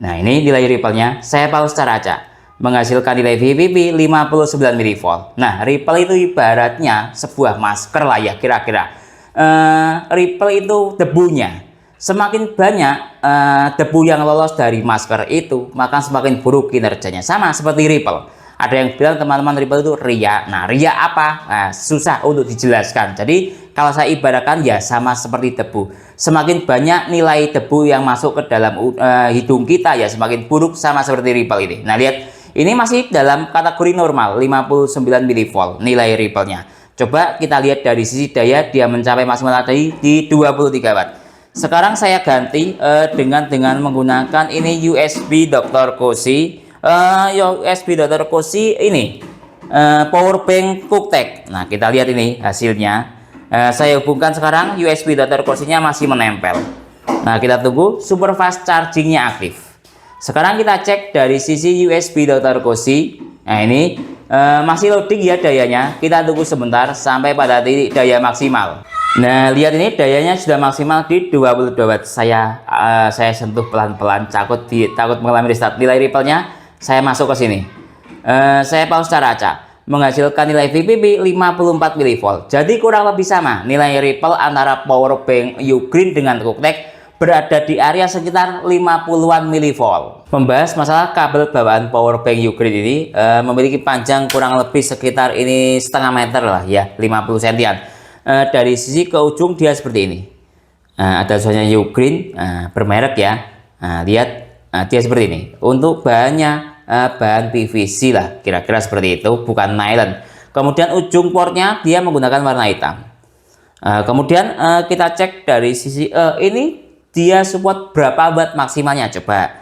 Nah ini nilai Ripple-nya saya pause secara acak, menghasilkan nilai VVP 59 mV. Nah Ripple itu ibaratnya sebuah masker lah ya kira-kira. Ripple itu debunya. Semakin banyak debu yang lolos dari masker itu, maka semakin buruk kinerjanya. Sama seperti Ripple. Ada yang bilang teman-teman Ripple itu ria. Nah, ria apa? Nah, susah untuk dijelaskan. Jadi, kalau saya ibaratkan ya sama seperti debu. Semakin banyak nilai debu yang masuk ke dalam hidung kita ya semakin buruk, sama seperti Ripple ini. Nah, lihat. Ini masih dalam kategori normal, 59 mV nilai Ripple-nya. Coba kita lihat dari sisi daya, dia mencapai maksimal tadi di 23 watt. Sekarang saya ganti dengan menggunakan ini USB Dr. Cozy. USB Dr. Cozy ini powerbank Cooktek. Nah kita lihat ini hasilnya. Saya hubungkan sekarang, USB Dr. Cozy-nya masih menempel. Nah kita tunggu super fast chargingnya aktif. Sekarang kita cek dari sisi USB Dr. Cozy. Nah ini masih loading ya dayanya. Kita tunggu sebentar sampai pada titik daya maksimal. Nah lihat ini dayanya sudah maksimal di 22 watt. Saya sentuh pelan-pelan, takut mengalami restart. Nilai Ripple-nya saya masuk ke sini. Saya pause secara acak, menghasilkan nilai VPP 54 mV. Jadi kurang lebih sama nilai Ripple antara powerbank Ugreen dengan Cooktek, berada di area sekitar 50-an mV. Membahas masalah kabel bawaan powerbank Ugreen ini memiliki panjang kurang lebih sekitar ini setengah meter lah ya, 50 cm. Dari sisi ke ujung dia seperti ini. Ada tulisannya Ugreen bermerek ya. Lihat. Dia seperti ini. Untuk bahannya bahan PVC lah, kira-kira seperti itu, bukan nylon. Kemudian ujung portnya dia menggunakan warna hitam. Kemudian kita cek dari sisi ini dia support berapa watt maksimalnya. Coba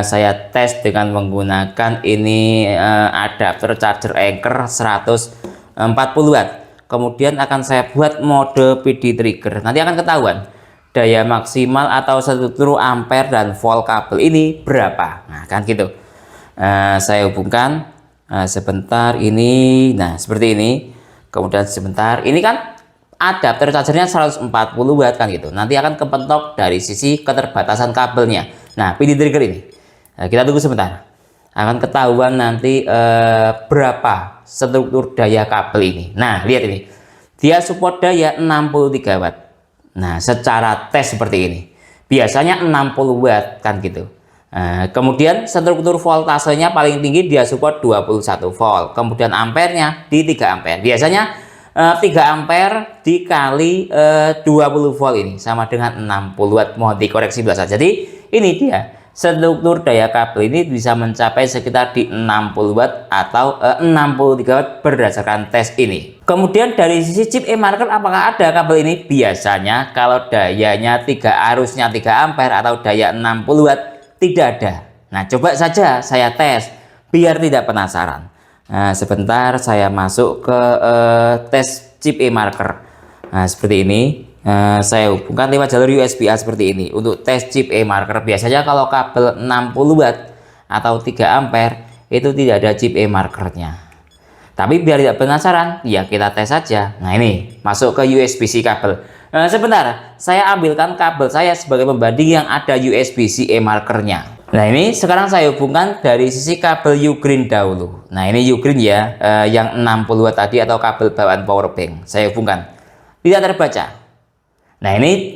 saya tes dengan menggunakan ini adapter charger Anker 140 watt. Kemudian akan saya buat mode PD trigger. Nanti akan ketahuan daya maksimal atau struktur ampere dan volt kabel ini berapa. Nah kan gitu. Saya hubungkan sebentar ini. Nah seperti ini. Kemudian sebentar ini kan adapter chargernya 140 watt kan gitu. Nanti akan kepentok dari sisi keterbatasan kabelnya. Nah PD trigger ini kita tunggu sebentar, akan ketahuan nanti berapa struktur daya kabel ini. Nah lihat ini, dia support daya 63 watt. Nah secara tes seperti ini biasanya 60 watt kan gitu. Kemudian struktur voltasenya paling tinggi dia support 21 volt. Kemudian ampernya di 3 ampere. Biasanya 3 ampere dikali 20 volt ini sama dengan 60 watt. Mohon dikoreksi bahasa. Jadi ini dia struktur daya kabel ini bisa mencapai sekitar di 60 watt atau 63 watt berdasarkan tes ini. Kemudian dari sisi chip e-marker apakah ada kabel ini? Biasanya kalau dayanya arusnya 3 ampere atau daya 60 watt tidak ada. Nah coba saja saya tes biar tidak penasaran. Nah sebentar saya masuk ke tes chip e-marker. Nah seperti ini. Saya hubungkan lewat jalur USB-A seperti ini untuk tes chip e-marker. Biasanya kalau kabel 60 watt atau 3 ampere itu tidak ada chip e-markernya. Tapi biar tidak penasaran, ya kita tes saja. Nah ini masuk ke USB-C kabel. Sebentar, saya ambilkan kabel saya sebagai pembanding yang ada USB-C e-markernya. Nah ini sekarang saya hubungkan dari sisi kabel Ugreen dahulu. Nah ini Ugreen ya, yang 60 watt tadi atau kabel bawaan powerbank. Saya hubungkan, tidak terbaca. Nah ini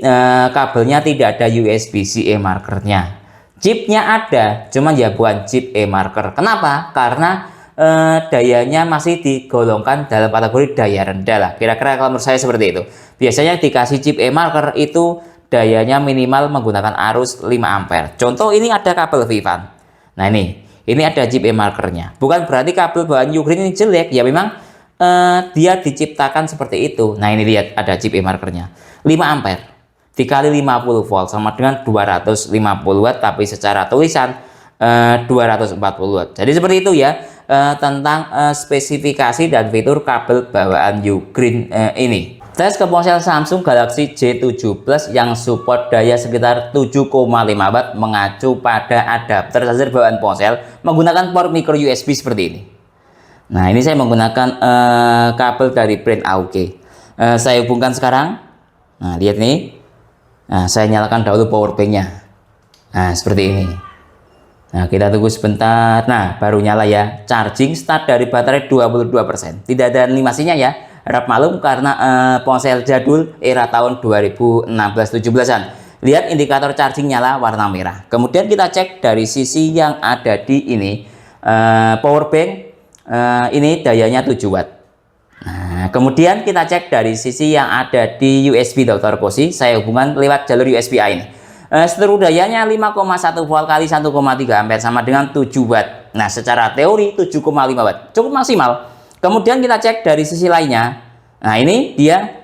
kabelnya tidak ada USB-C e-markernya. Chipnya ada, cuman ya bukan chip eMarker. Kenapa? Karena dayanya masih digolongkan dalam kategori daya rendah lah. Kira-kira kalau menurut saya seperti itu. Biasanya dikasih chip eMarker itu dayanya minimal menggunakan arus 5 ampere. Contoh ini ada kabel Vivan. Nah ini ada chip eMarkernya. Bukan berarti kabel bahan Ugreen ini jelek, ya memang dia diciptakan seperti itu. Nah ini lihat ada chip eMarkernya 5 ampere dikali 50 volt sama dengan 250 watt, tapi secara tulisan 240 watt. Jadi seperti itu ya tentang spesifikasi dan fitur kabel bawaan Ugreen ini. Tes ke ponsel Samsung Galaxy J7 Plus yang support daya sekitar 7,5 watt mengacu pada adapter charger bawaan ponsel menggunakan port micro USB seperti ini. Nah ini saya menggunakan kabel dari brand AUG. Saya hubungkan sekarang. Nah lihat nih. Nah saya nyalakan dahulu powerbanknya. Nah seperti ini. Nah kita tunggu sebentar. Nah baru nyala ya. Charging start dari baterai 22%. Tidak ada animasinya ya. Harap maklum karena ponsel jadul era tahun 2016-17an. Lihat indikator charging nyala warna merah. Kemudian kita cek dari sisi yang ada di ini powerbank ini dayanya 7 watt. Nah kemudian kita cek dari sisi yang ada di USB Dr. Koshi. Saya hubungan lewat jalur USB-A ini. Seluruh dayanya 5,1 volt kali 1,3 ampere sama dengan 7 watt. Nah secara teori 7,5 watt cukup maksimal. Kemudian kita cek dari sisi lainnya. Nah ini dia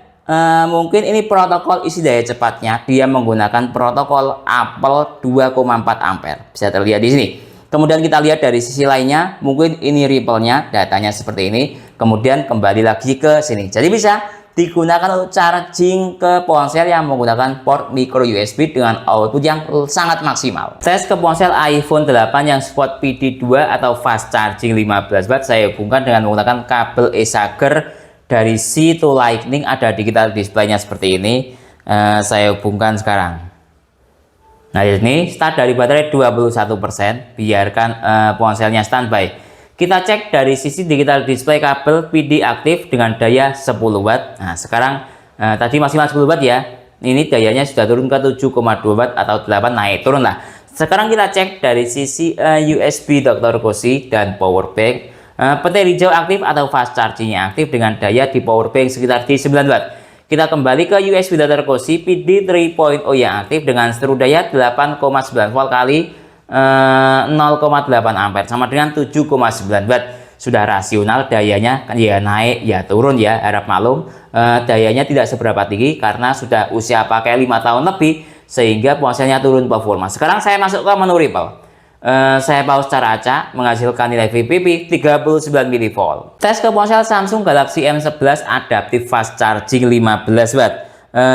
mungkin ini protokol isi daya cepatnya. Dia menggunakan protokol Apple 2,4 ampere. Bisa terlihat di sini. Kemudian kita lihat dari sisi lainnya. Mungkin ini ripple-nya. Datanya seperti ini. Kemudian kembali lagi ke sini. Jadi bisa digunakan untuk charging ke ponsel yang menggunakan port micro USB dengan output yang sangat maksimal. Tes ke ponsel iPhone 8 yang support PD2 atau fast charging 15 watt saya hubungkan dengan menggunakan kabel eSager dari C to Lightning, ada digital displaynya seperti ini. Saya hubungkan sekarang. Nah ini start dari baterai 21%, biarkan ponselnya standby. Kita cek dari sisi digital display kabel PD aktif dengan daya 10 watt. Nah sekarang tadi maksimal 10 watt ya. Ini dayanya sudah turun ke 7,2 watt atau 8, naik turun lah. Sekarang kita cek dari sisi USB Dr. Koshi dan powerbank. Petir hijau aktif atau fast chargingnya aktif dengan daya di powerbank sekitar di 9 watt. Kita kembali ke USB Dr. Koshi PD 3.0 yang aktif dengan seluruh daya 8,9 volt kali 0,8 ampere sama dengan 7,9 watt. Sudah rasional dayanya, kan ya naik ya turun ya, harap maklum dayanya tidak seberapa tinggi karena sudah usia pakai 5 tahun lebih sehingga ponselnya turun performa. Sekarang saya masuk ke menu ripple. Saya pause secara acak menghasilkan nilai VPP 39 mV. Tes ke ponsel Samsung Galaxy M11 adaptive fast charging 15 watt.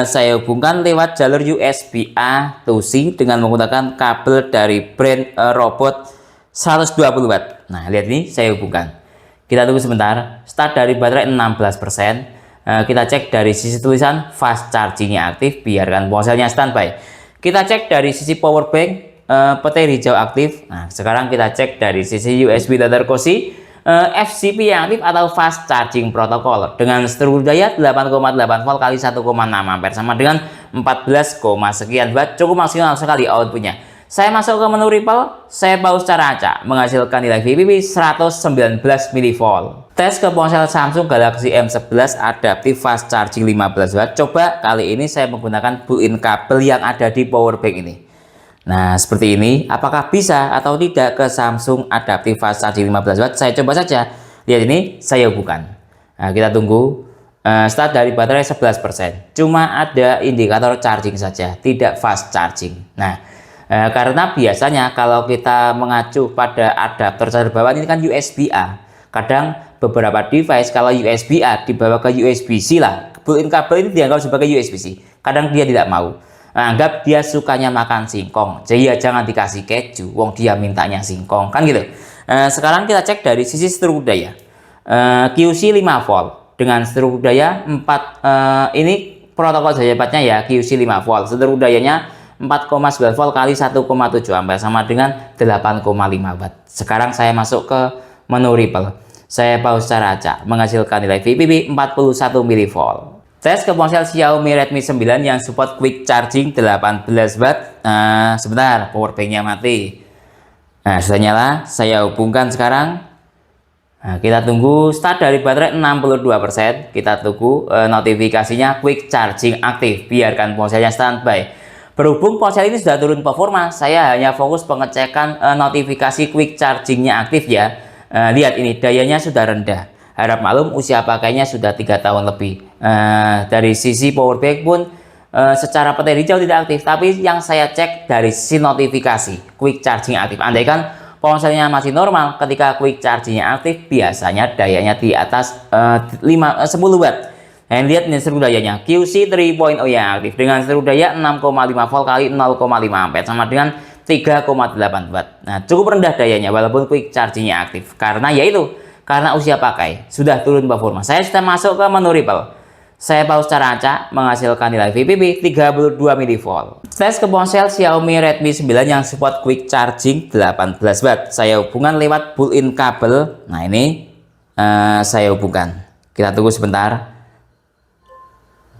Saya hubungkan lewat jalur USB-A to C dengan menggunakan kabel dari brand Robot 120 watt. Nah lihat ini saya hubungkan. Kita tunggu sebentar. Start dari baterai 16%. Kita cek dari sisi tulisan fast chargingnya aktif, biarkan ponselnya standby. Kita cek dari sisi power bank, petir hijau aktif. Nah sekarang kita cek dari sisi USB Dr. Koshi, FCP yang aktif atau fast charging protocol dengan seluruh daya 8,8 volt kali 1,6 ampere sama dengan 14, sekian watt. Cukup maksimal sekali outputnya. Saya masuk ke menu ripple, saya pause secara acak menghasilkan nilai VPP 119 mV. Tes ke ponsel Samsung Galaxy M11 adaptive fast charging 15 watt. Coba kali ini saya menggunakan built-in kabel yang ada di power bank ini. Nah seperti ini, apakah bisa atau tidak ke Samsung adaptive fast charging 15 watt? Saya coba saja. Lihat ini, saya hubungkan. Nah kita tunggu. Start dari baterai 11%. Cuma ada indikator charging saja, tidak fast charging. Nah karena biasanya kalau kita mengacu pada adapter charger bawaan ini kan USB-A. Kadang beberapa device kalau USB-A dibawa ke USB-C lah. Built-in kabel ini dianggap sebagai USB-C. Kadang dia tidak mau. Anggap dia sukanya makan singkong, jadi ya jangan dikasih keju, wong dia mintanya singkong, kan gitu. Sekarang kita cek dari sisi seluruh daya. QC 5 volt dengan seluruh daya 4, ini protokol daya cepatnya ya, QC 5 volt. Seluruh dayanya 4,9 volt kali 1,7 ampere sama dengan 8,5 watt. Sekarang saya masuk ke menu ripple. Saya pause secara acak menghasilkan nilai VPP 41 mV. Tes ke ponsel Xiaomi Redmi 9 yang support quick charging 18 watt. Sebentar, powerbanknya mati. Nah, sudah nyala, saya hubungkan sekarang. Nah, kita tunggu start dari baterai 62%. Kita tunggu notifikasinya quick charging aktif. Biarkan ponselnya standby. Berhubung ponsel ini sudah turun performa, saya hanya fokus pengecekan notifikasi quick chargingnya aktif ya. Lihat ini, dayanya sudah rendah. Harap maklum usia pakainya sudah 3 tahun lebih. Dari sisi powerbank pun secara petir hijau tidak aktif, tapi yang saya cek dari sisi notifikasi quick charging aktif. Andaikan ponselnya masih normal, ketika quick chargingnya aktif biasanya dayanya di atas 10 watt. Dan lihat ini seru dayanya QC 3.0 yang aktif dengan seru daya 6,5 volt kali 0,5 ampere sama dengan 3,8 watt. Nah, cukup rendah dayanya walaupun quick chargingnya aktif karena karena usia pakai sudah turun performa. Saya sudah masuk ke menu Ripple. Saya pause cara acak menghasilkan nilai VPP 32 mV. Tes ke ponsel Xiaomi Redmi 9 yang support quick charging 18 watt. Saya hubungkan lewat pull-in kabel. Nah, ini saya hubungkan. Kita tunggu sebentar.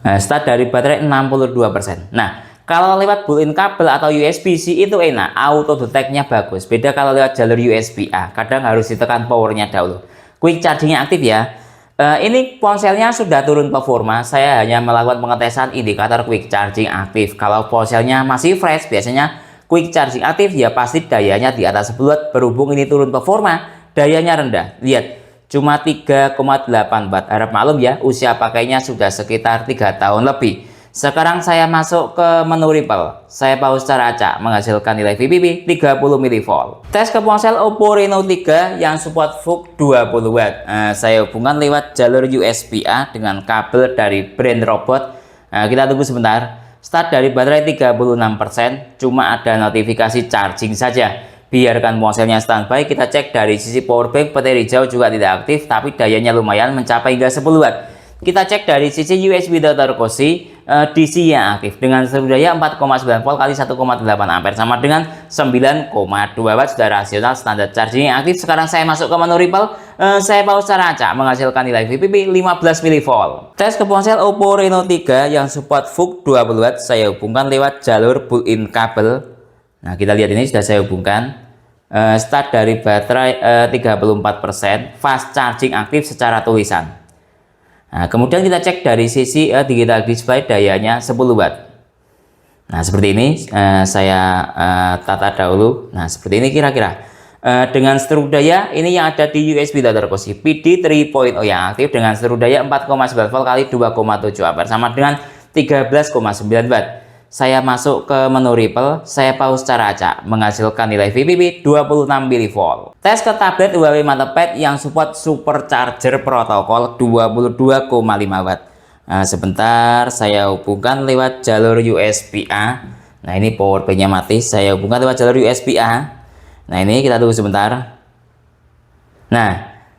Nah, start dari baterai 62%. Nah, kalau lewat pull-in kabel atau USB-C itu enak, auto detect-nya bagus. Beda kalau lewat jalur USB-A, kadang harus ditekan powernya dahulu. Quick chargingnya aktif ya. Ini ponselnya sudah turun performa. Saya hanya melakukan pengetesan indikator quick charging aktif. Kalau ponselnya masih fresh, biasanya quick charging aktif ya pasti dayanya di atas 10 watt. Berhubung ini turun performa, dayanya rendah. Lihat, cuma 3,8 watt. Harap maklum ya, usia pakainya sudah sekitar 3 tahun lebih. Sekarang saya masuk ke menu Ripple. Saya pause cara acak menghasilkan nilai VPP 30 mV. Tes ke ponsel Oppo Reno 3 yang support VOOC 20 watt. Saya hubungkan lewat jalur USB-A dengan kabel dari brand Robot. Kita tunggu sebentar. Start dari baterai 36%, cuma ada notifikasi charging saja. Biarkan ponselnya standby. Kita cek dari sisi powerbank, petir hijau juga tidak aktif, tapi dayanya lumayan mencapai hingga 10 watt. Kita cek dari sisi USB Dr. Cosi, DC yang aktif dengan seru daya 4,9 volt kali 1,8 ampere sama dengan 9,2 watt. Sudah rasional, standar charging yang aktif. Sekarang saya masuk ke menu Ripple. Saya pause cara acak menghasilkan nilai VPP 15 mV. Tes ke ponsel Oppo Reno 3 yang support VOOC 20 watt. Saya hubungkan lewat jalur pull-in kabel. Nah, kita lihat ini sudah saya hubungkan. Start dari baterai 34%, fast charging aktif secara tulisan. Nah, kemudian kita cek dari sisi digital display, dayanya 10 watt. Nah, seperti ini saya tata dahulu. Nah, seperti ini kira-kira. Dengan seteru daya ini yang ada di USB Dr. Cosi PD 3.0 yang aktif dengan seteru daya 4,9 volt kali 2,7 ampere sama dengan 13,9 watt. Saya masuk ke menu Ripple, saya pause cara acak menghasilkan nilai VPP 26 mV. Tes ke tablet Huawei MatePad yang support supercharger protokol 22,5 watt. Nah, sebentar saya hubungkan lewat jalur USB-A. Nah, ini powerbanknya mati, saya hubungkan lewat jalur USB-A. Nah, ini kita tunggu sebentar. Nah,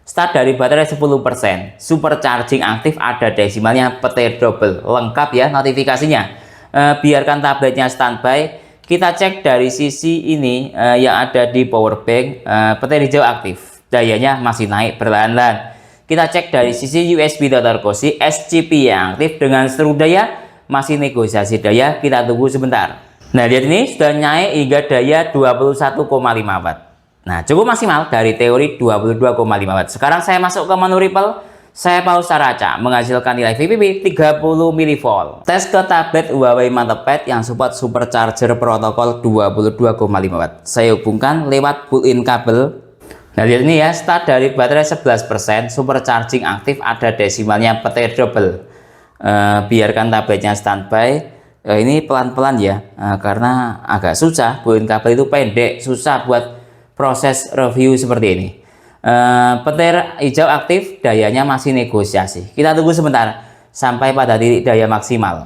start dari baterai 10%, supercharging aktif, ada desimalnya, petir double, lengkap ya notifikasinya. Biarkan tabletnya standby. Kita cek dari sisi ini yang ada di powerbank, petir hijau aktif, dayanya masih naik perlahan-lahan. Kita cek dari sisi USB Dr. Cosi SCP yang aktif dengan seteru daya, masih negosiasi daya. Kita tunggu sebentar. Nah, lihat ini sudah naik hingga daya 21,5 watt. Nah, cukup maksimal dari teori 22,5 watt. Sekarang saya masuk ke menu Ripple. Saya pause cara acak menghasilkan nilai VPP 30 mV. Tes ke tablet Huawei MatePad yang support supercharger protokol 22,5 watt. Saya hubungkan lewat pull-in kabel. Nah, lihat ini ya, start dari baterai 11%, supercharging aktif, ada desimalnya, petir double. Biarkan tabletnya standby. Ini pelan-pelan ya, karena agak susah. Pull-in kabel itu pendek, susah buat proses review seperti ini. Petir hijau aktif, dayanya masih negosiasi. Kita tunggu sebentar sampai pada titik daya maksimal.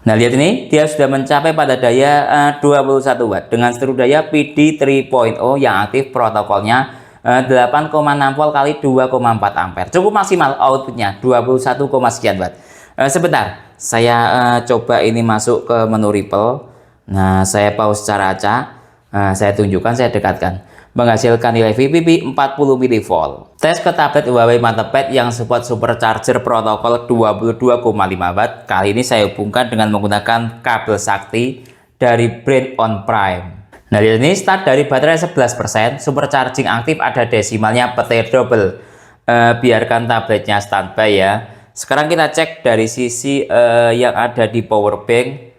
Nah, lihat ini, dia sudah mencapai pada daya 21 watt dengan seteru daya PD 3.0 yang aktif, protokolnya 8,6 volt kali 2,4 ampere. Cukup maksimal outputnya 21, sekian watt. Sebentar, saya coba ini masuk ke menu Ripple. Nah, saya pause cara acak. Nah, saya tunjukkan, saya dekatkan. Menghasilkan nilai VPP 40 mV. Tes ke tablet Huawei MantePad yang support supercharger protokol 22,5 watt. Kali ini saya hubungkan dengan menggunakan kabel sakti dari brand On Prime. Nah, ini start dari baterai 11%, supercharging aktif ada desimalnya petir double. Biarkan tabletnya standby ya. Sekarang kita cek dari sisi yang ada di power bank.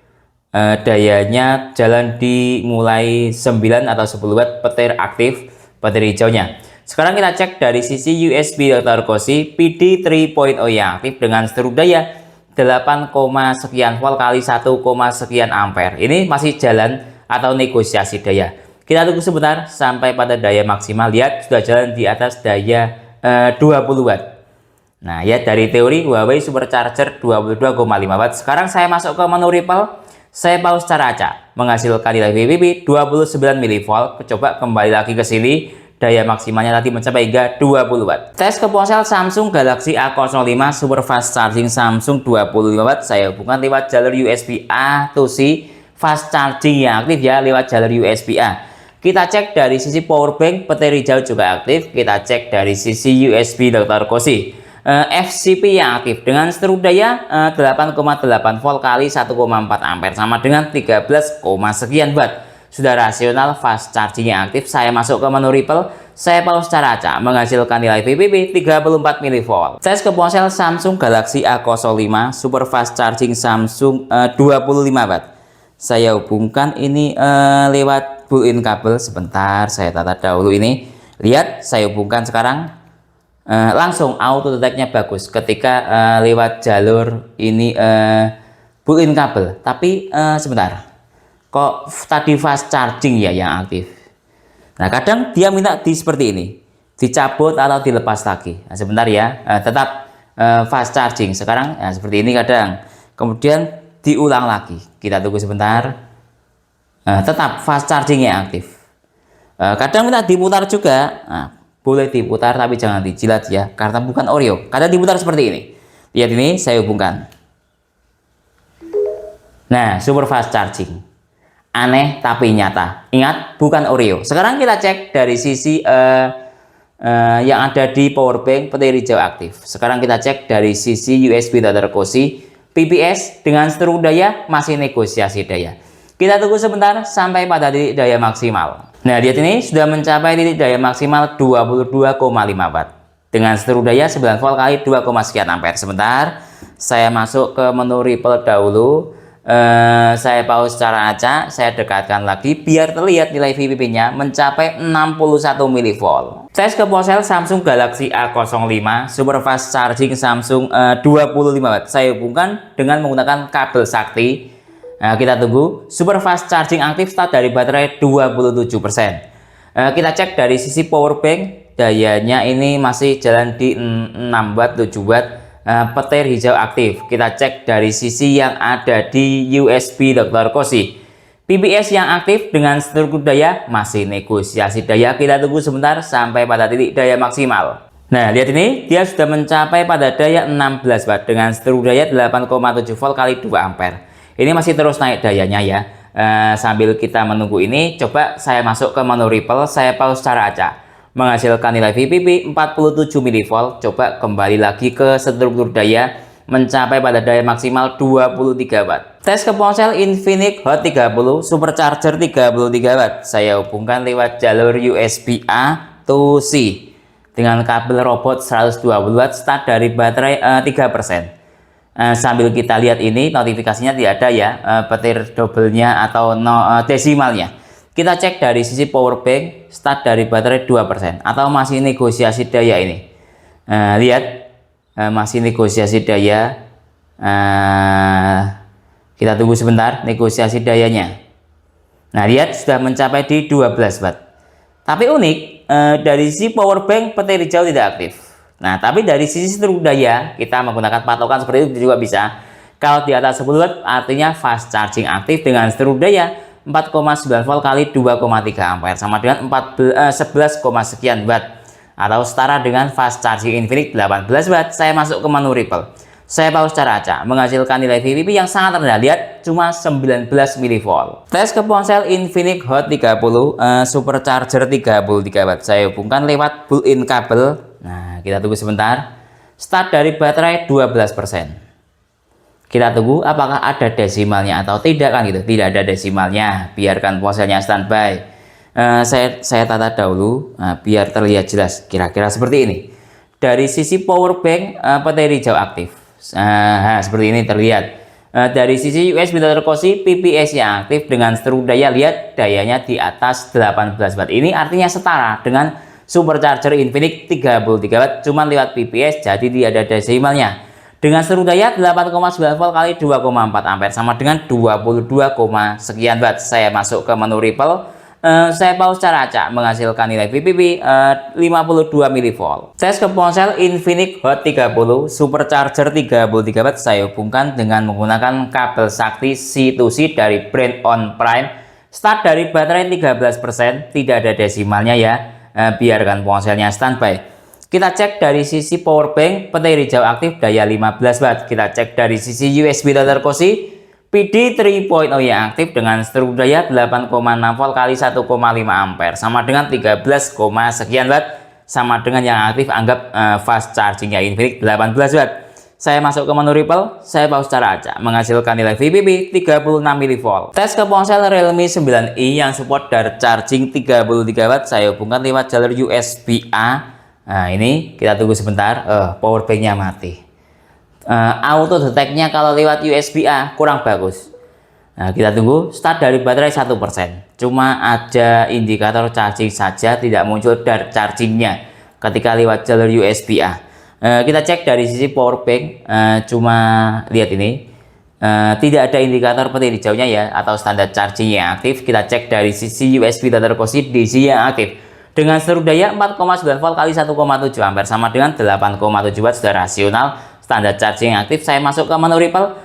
Dayanya jalan di mulai 9 atau 10 watt, petir aktif, petir hijaunya. Sekarang kita cek dari sisi USB Dr. Koshi PD 3.0 yang aktif dengan seluruh daya 8, sekian volt kali 1, sekian ampere. Ini masih jalan atau negosiasi daya. Kita tunggu sebentar sampai pada daya maksimal. Lihat sudah jalan di atas daya 20 watt. Nah ya, dari teori Huawei supercharger 22,5 watt. Sekarang saya masuk ke menu Ripple. Saya pause cara acak, menghasilkan nilai VPP 29 mV. Coba kembali lagi ke sini, daya maksimalnya tadi mencapai hingga 20 watt. Tes ke ponsel Samsung Galaxy A05 super fast charging Samsung 25 watt. Saya hubungkan lewat jalur USB A to C, fast charging yang aktif ya, lewat jalur USB A. Kita cek dari sisi power bank, petir hijau juga aktif. Kita cek dari sisi USB Dr. Koshi. FCP yang aktif dengan seluruh daya 8,8 volt kali 1,4 ampere sama dengan 13, sekian watt. Sudah rasional, fast charging yang aktif. Saya masuk ke menu Ripple, saya pause cara acak, menghasilkan nilai VPP 34 mV. Tes ke ponsel Samsung Galaxy A05 super fast charging Samsung 25 watt. Saya hubungkan ini lewat built-in kabel. Sebentar, saya tata dahulu ini. Lihat, saya hubungkan sekarang. Langsung auto detect-nya bagus ketika lewat jalur ini built-in kabel. Tapi sebentar, kok tadi fast charging ya yang aktif. Nah, kadang dia minta seperti ini, dicabut atau dilepas lagi. Nah, sebentar ya, tetap fast charging. Sekarang seperti ini kadang, kemudian diulang lagi. Kita tunggu sebentar, tetap fast charging yang aktif. Kadang minta diputar juga. Nah, boleh diputar tapi jangan dijilat ya, karena bukan Oreo. Kadang diputar seperti ini. Lihat ini, saya hubungkan. Nah, super fast charging. Aneh tapi nyata. Ingat, bukan Oreo. Sekarang kita cek dari sisi yang ada di power bank, petir hijau aktif. Sekarang kita cek dari sisi USB Dr. Koshi PPS dengan seluruh daya masih negosiasi daya. Kita tunggu sebentar sampai pada titik daya maksimal. Nah, lihat ini sudah mencapai titik daya maksimal 22,5 watt. Dengan seluruh daya 9 volt kali 2, sekian ampere. Sebentar, saya masuk ke menu Ripple dahulu. Saya pause cara acak, saya dekatkan lagi biar terlihat nilai VPP-nya mencapai 61 mV. Tes ke ponsel Samsung Galaxy A05 super fast charging Samsung 25 watt. Saya hubungkan dengan menggunakan kabel sakti. Nah, kita tunggu. Super fast charging aktif start dari baterai 27%. Kita cek dari sisi power bank, dayanya ini masih jalan di 6 watt, 7 watt. Petir hijau aktif. Kita cek dari sisi yang ada di USB Dr. Koshi PPS yang aktif dengan seluruh daya masih negosiasi daya. Kita tunggu sebentar sampai pada titik daya maksimal. Nah, lihat ini, dia sudah mencapai pada daya 16 watt dengan seluruh daya 8,7 volt kali 2 ampere. Ini masih terus naik dayanya ya. Sambil kita menunggu ini, coba saya masuk ke menu Ripple, saya pause cara acak, menghasilkan nilai VPP 47 mV. Coba kembali lagi ke struktur daya, mencapai pada daya maksimal 23 watt. Tes ke ponsel Infinix Hot 30 supercharger 33 watt. Saya hubungkan lewat jalur USB A to C dengan kabel robot 120 watt, start dari baterai 3%. Sambil kita lihat ini, notifikasinya tidak ada ya, petir double-nya atau desimalnya. Kita cek dari sisi power bank, start dari baterai 2% atau masih negosiasi daya ini. Lihat, masih negosiasi daya. Kita tunggu sebentar negosiasi dayanya. Nah, lihat sudah mencapai di 12 watt. Tapi unik, dari sisi power bank petir hijau tidak aktif. Nah, tapi dari sisi seluruh daya kita menggunakan patokan seperti itu juga bisa. Kalau di atas 10 watt artinya fast charging aktif dengan seluruh daya 4,9 volt kali 2,3 ampere sama dengan 11, sekian watt atau setara dengan fast charging Infinix 18 watt. Saya masuk ke menu Ripple. Saya pause secara acak, menghasilkan nilai VPP yang sangat rendah. Lihat, cuma 19 mV. Tes ke ponsel Infinix Hot 30 supercharger 33 watt. Saya hubungkan lewat built-in kabel. Nah, kita tunggu sebentar. Start dari baterai 12%. Kita tunggu apakah ada desimalnya atau tidak, kan gitu. Tidak ada desimalnya. Biarkan ponselnya standby. Saya tata dahulu biar terlihat jelas. Kira-kira seperti ini. Dari sisi power bank, baterai hijau aktif. Seperti ini terlihat. Dari sisi USB Type-C, PPS-nya aktif dengan seteru daya. Lihat, dayanya di atas 18 watt. Ini artinya setara dengan supercharger Infinix 33 watt, cuman lewat PPS, jadi tidak ada desimalnya. Dengan seteru daya 8,9 volt kali 2,4 ampere sama dengan 22, sekian watt. Saya masuk ke menu Ripple. Saya pause secara acak, menghasilkan nilai VPP 52 mV. Tes ke ponsel Infinix Hot 30 supercharger 33 watt. Saya hubungkan dengan menggunakan kabel sakti C2C dari brand On Prime. Start dari baterai 13%, tidak ada desimalnya ya. Biarkan ponselnya standby. Kita cek dari sisi power bank, baterai hijau aktif, daya 15 watt. Kita cek dari sisi USB Type-C, PD 3.0 yang aktif dengan seteru daya 8,6 volt kali 1,5 ampere sama dengan 13, sekian watt, sama dengan yang aktif. Anggap fast chargingnya Infinix 18 watt. Saya masuk ke menu Ripple, saya pause secara acak, menghasilkan nilai VPP 36 mV. Tes ke ponsel Realme 9i yang support dari charging 33 watt. Saya hubungkan lewat jalur USB-A. Nah, ini kita tunggu sebentar. Power banknya mati. Auto detect-nya kalau lewat USB-A kurang bagus. Nah, kita tunggu. Start dari baterai 1%. Cuma ada indikator charging saja, tidak muncul dari chargingnya ketika lewat jalur USB-A. Kita cek dari sisi power bank. Cuma lihat ini, tidak ada indikator baterai hijaunya ya, atau standar charging yang aktif. Kita cek dari sisi USB Type-C DC yang aktif dengan seteru daya 4,9 volt kali 1,7 ampere sama dengan 8,7 watt, sudah rasional. Standar charging aktif. Saya masuk ke menu Ripple.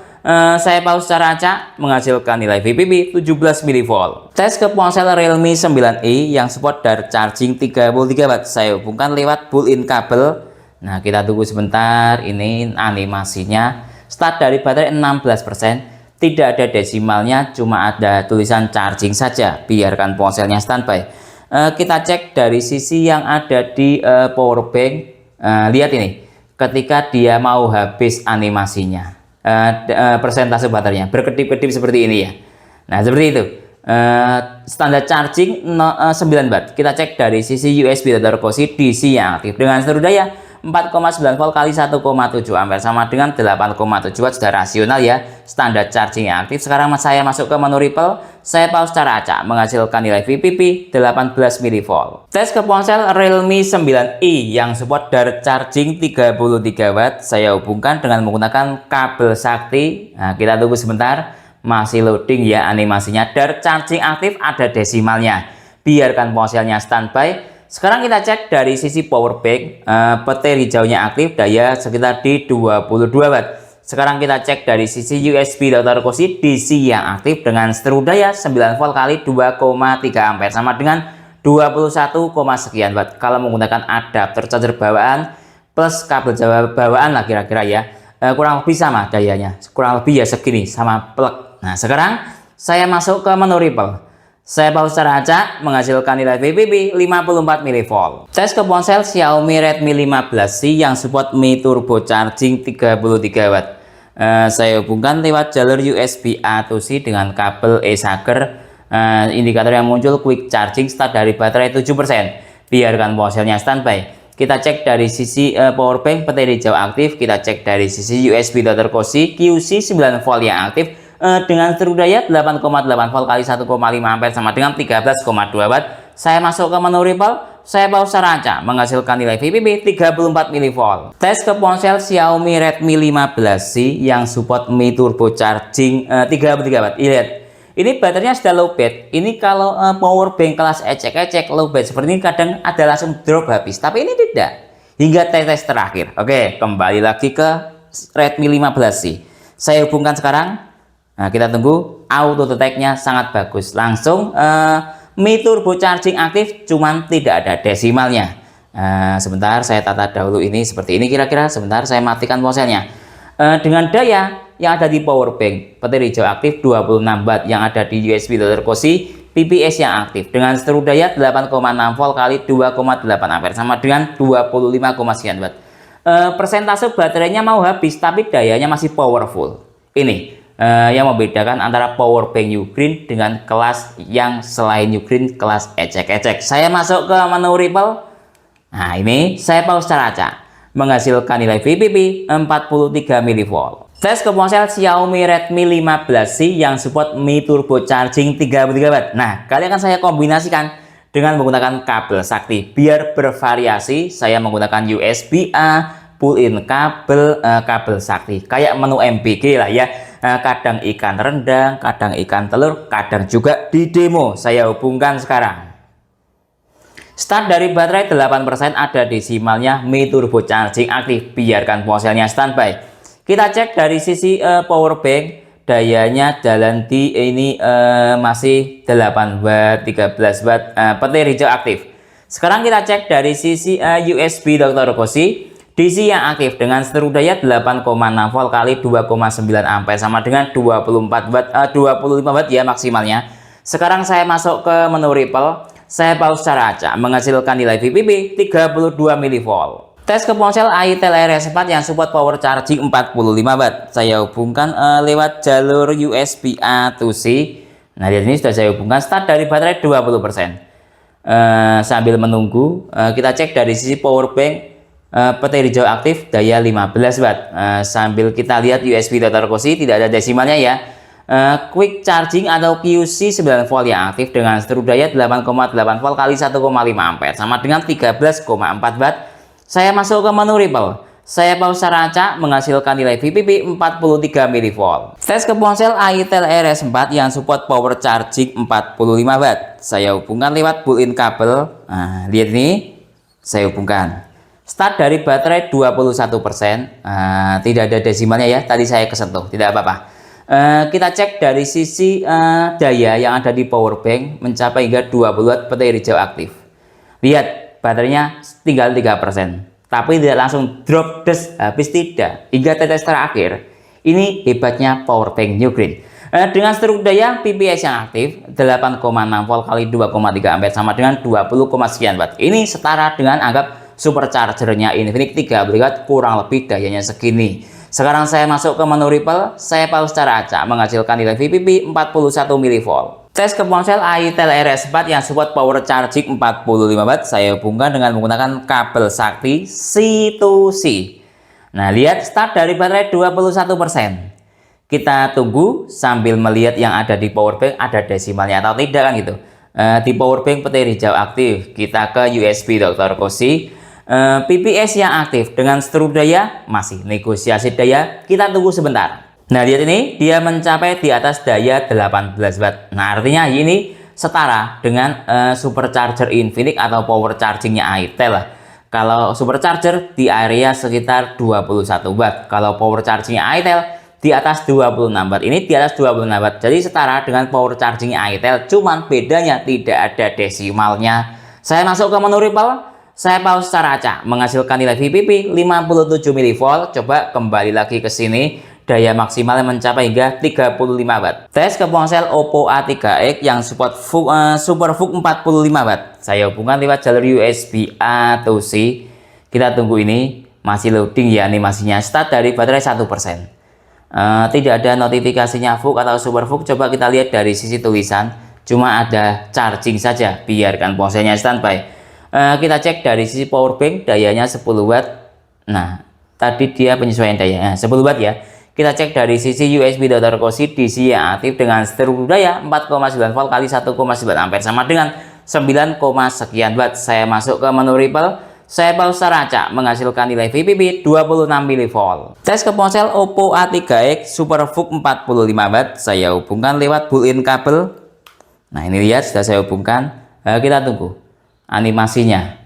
Saya pause secara acak, menghasilkan nilai VPP 17 mV. Tes ke ponsel Realme 9i yang support dari charging 33 watt. Saya hubungkan lewat built-in kabel. Nah, kita tunggu sebentar. Ini animasinya. Start dari baterai 16%. Tidak ada desimalnya, cuma ada tulisan charging saja. Biarkan ponselnya standby. Kita cek dari sisi yang ada di power bank. Lihat ini. Ketika dia mau habis animasinya, persentase baterainya berkedip-kedip seperti ini ya. Nah, seperti itu. Standar charging 9 watt. Kita cek dari sisi USB Type-C DC yang aktif dengan seteru daya 4,9 volt kali 1,7 ampere sama dengan 8,7 watt, sudah rasional ya. Standar charging yang aktif. Sekarang saya masuk ke menu Ripple. Saya pause secara acak, menghasilkan nilai VPP 18 mV. Tes ke ponsel Realme 9i yang support dari charging 33 watt. Saya hubungkan dengan menggunakan kabel sakti. Nah, kita tunggu sebentar. Masih loading ya animasinya. Dari charging aktif ada desimalnya. Biarkan ponselnya standby. Sekarang kita cek dari sisi power bank. Baterai hijaunya aktif, daya sekitar di 22 watt. Sekarang kita cek dari sisi USB Type-C DC yang aktif dengan seteru daya 9 volt kali 2,3 ampere sama dengan 21, sekian watt. Kalau menggunakan adapter charger bawaan plus kabel bawaan lah kira-kira ya, kurang lebih sama dayanya, kurang lebih ya segini sama plug. Nah, sekarang saya masuk ke menu Ripple. Saya pause secara acak, menghasilkan nilai VPP 54 mV. Tes ke ponsel Xiaomi Redmi 15C yang support Mi Turbo Charging 33 watt. Saya hubungkan lewat jalur USB-A to C dengan kabel e-Charger. Indikator yang muncul quick charging, start dari baterai 7%. Biarkan ponselnya standby. Kita cek dari sisi power bank, baterai hijau aktif. Kita cek dari sisi USB Type-C QC 9 volt yang aktif dengan seteru daya 8,8 volt kali 1,5 ampere sama dengan 13,2 watt. Saya masuk ke menu Ripple. Saya pause secara acak, menghasilkan nilai VPP 34 mV. Tes ke ponsel Xiaomi Redmi 15C yang support Mi Turbo Charging 33 watt. Lihat, ini baterainya sudah low bed. Ini kalau power bank kelas ecek-ecek low bed seperti ini kadang ada langsung drop habis. Tapi ini tidak. Hingga tes terakhir. Oke, kembali lagi ke Redmi 15C. Saya hubungkan sekarang. Nah, kita tunggu. Auto detect-nya sangat bagus. Langsung Mi Turbo Charging aktif, cuman tidak ada desimalnya. Sebentar saya tata dahulu ini seperti ini kira-kira. Sebentar saya matikan ponselnya. Dengan daya yang ada di power bank petir hijau aktif 26 watt yang ada di USB Dr. Cozy PPS yang aktif dengan seluruh daya 8,6 volt kali 2,8 ampere sama dengan 25, sekian watt. Persentase baterainya mau habis tapi dayanya masih powerful. Ini yang membedakan antara power bank Ugreen dengan kelas yang selain Ugreen, kelas ecek-ecek. Saya masuk ke menu Ripple. Nah, ini saya pause secara acak menghasilkan nilai VPP 43 mV. Tes ke ponsel Xiaomi Redmi 15C yang support Mi Turbo Charging 33 watt. Nah, kali akan saya kombinasikan dengan menggunakan kabel sakti. Biar bervariasi, saya menggunakan USB-A, pull-in kabel sakti. Kayak menu MPG lah ya. Kadang ikan rendang, kadang ikan telur, kadang juga di demo. Saya hubungkan sekarang. Start dari baterai 8% ada desimalnya Mi Turbo Charging aktif. Biarkan ponselnya standby. Kita cek dari sisi power bank, dayanya jalan di ini masih 8 watt, 13 watt, petir hijau aktif. Sekarang kita cek dari sisi USB Dr. Cozy DC yang aktif dengan seluruh daya 8,6 volt kali 2,9 ampere sama dengan 24 watt, 25 watt ya maksimalnya. Sekarang saya masuk ke menu Ripple, saya pause secara acak menghasilkan nilai VPP 32 mV. Tes ke ponsel Itel RS4 yang support power charging 45 watt. Saya hubungkan lewat jalur USB A to C. Nah, di sini sudah saya hubungkan. Start dari baterai 20%. Sambil menunggu, kita cek dari sisi power bank petir hijau aktif daya 15 watt. Sambil kita lihat USB Dr. Cozy tidak ada desimalnya ya. Quick charging atau QC 9 volt yang aktif dengan seluruh daya 8,8 volt kali 1,5 ampere sama dengan 13,4 watt. Saya masuk ke menu Ripple. Saya pause secara acak menghasilkan nilai VPP 43 mV. Tes ke ponsel Itel RS4 yang support power charging 45 watt. Saya hubungkan lewat pull-in kabel. Nah, lihat ini. Saya hubungkan. Start dari baterai 21%. Tidak ada desimalnya ya. Tadi saya kesentuh. Tidak apa-apa. Kita cek dari sisi daya yang ada di power bank mencapai hingga 20 watt petir hijau aktif. Lihat. Baterainya tinggal 3%, tapi tidak langsung drop des habis, tidak hingga tetes terakhir. Ini hebatnya power bank Ugreen. Dengan seluruh daya PPS yang aktif 8,6 volt kali 2,3 ampere sama dengan 20, sekian watt. Ini setara dengan anggap superchargernya Infinix 30 watt, kurang lebih dayanya segini. Sekarang saya masuk ke menu Ripple, saya pause secara acak menghasilkan nilai VPP 41 mV. Tes ke ponsel Itel RS4 yang support power charging 45 watt. Saya hubungkan dengan menggunakan kabel sakti C to C. Nah, lihat start dari baterai 21%. Kita tunggu sambil melihat yang ada di power bank ada desimalnya atau tidak kan gitu. Di power bank petir hijau aktif. Kita ke USB Dr. Cozy. PPS yang aktif dengan seluruh daya masih negosiasi daya. Kita tunggu sebentar. Nah, lihat ini dia mencapai di atas daya 18 watt. Nah, artinya ini setara dengan supercharger Infinix atau power chargingnya Itel lah. Kalau supercharger di area sekitar 21 watt. Kalau power chargingnya Itel di atas 26 watt. Ini di atas 26 watt. Jadi setara dengan power chargingnya Itel. Cuman bedanya tidak ada desimalnya. Saya masuk ke menu Ripple. Saya pause secara acak menghasilkan nilai VPP 57 mV. Coba kembali lagi ke sini. Daya maksimalnya mencapai hingga 35 watt. Tes ke ponsel Oppo A3X yang support SuperVOOC 45 watt. Saya hubungkan lewat jalur USB A to C. Kita tunggu ini masih loading ya animasinya. Start dari baterai 1%. Tidak ada notifikasinya VOOC atau SuperVOOC. Coba kita lihat dari sisi tulisan. Cuma ada charging saja. Biarkan ponselnya standby. Kita cek dari sisi power bank dayanya 10 watt. Nah, tadi dia penyesuaian daya 10 watt ya. Kita cek dari sisi USB Dr. Cozy DC yang aktif dengan seluruh daya 4,9 volt kali 1,9 ampere sama dengan 9, sekian watt. Saya masuk ke menu Ripple. Saya pause secara acak menghasilkan nilai VPP 26 mV. Tes ke ponsel Oppo A3X SuperVOOC 45 watt. Saya hubungkan lewat pull-in kabel. Nah, ini lihat sudah saya hubungkan. Kita tunggu animasinya.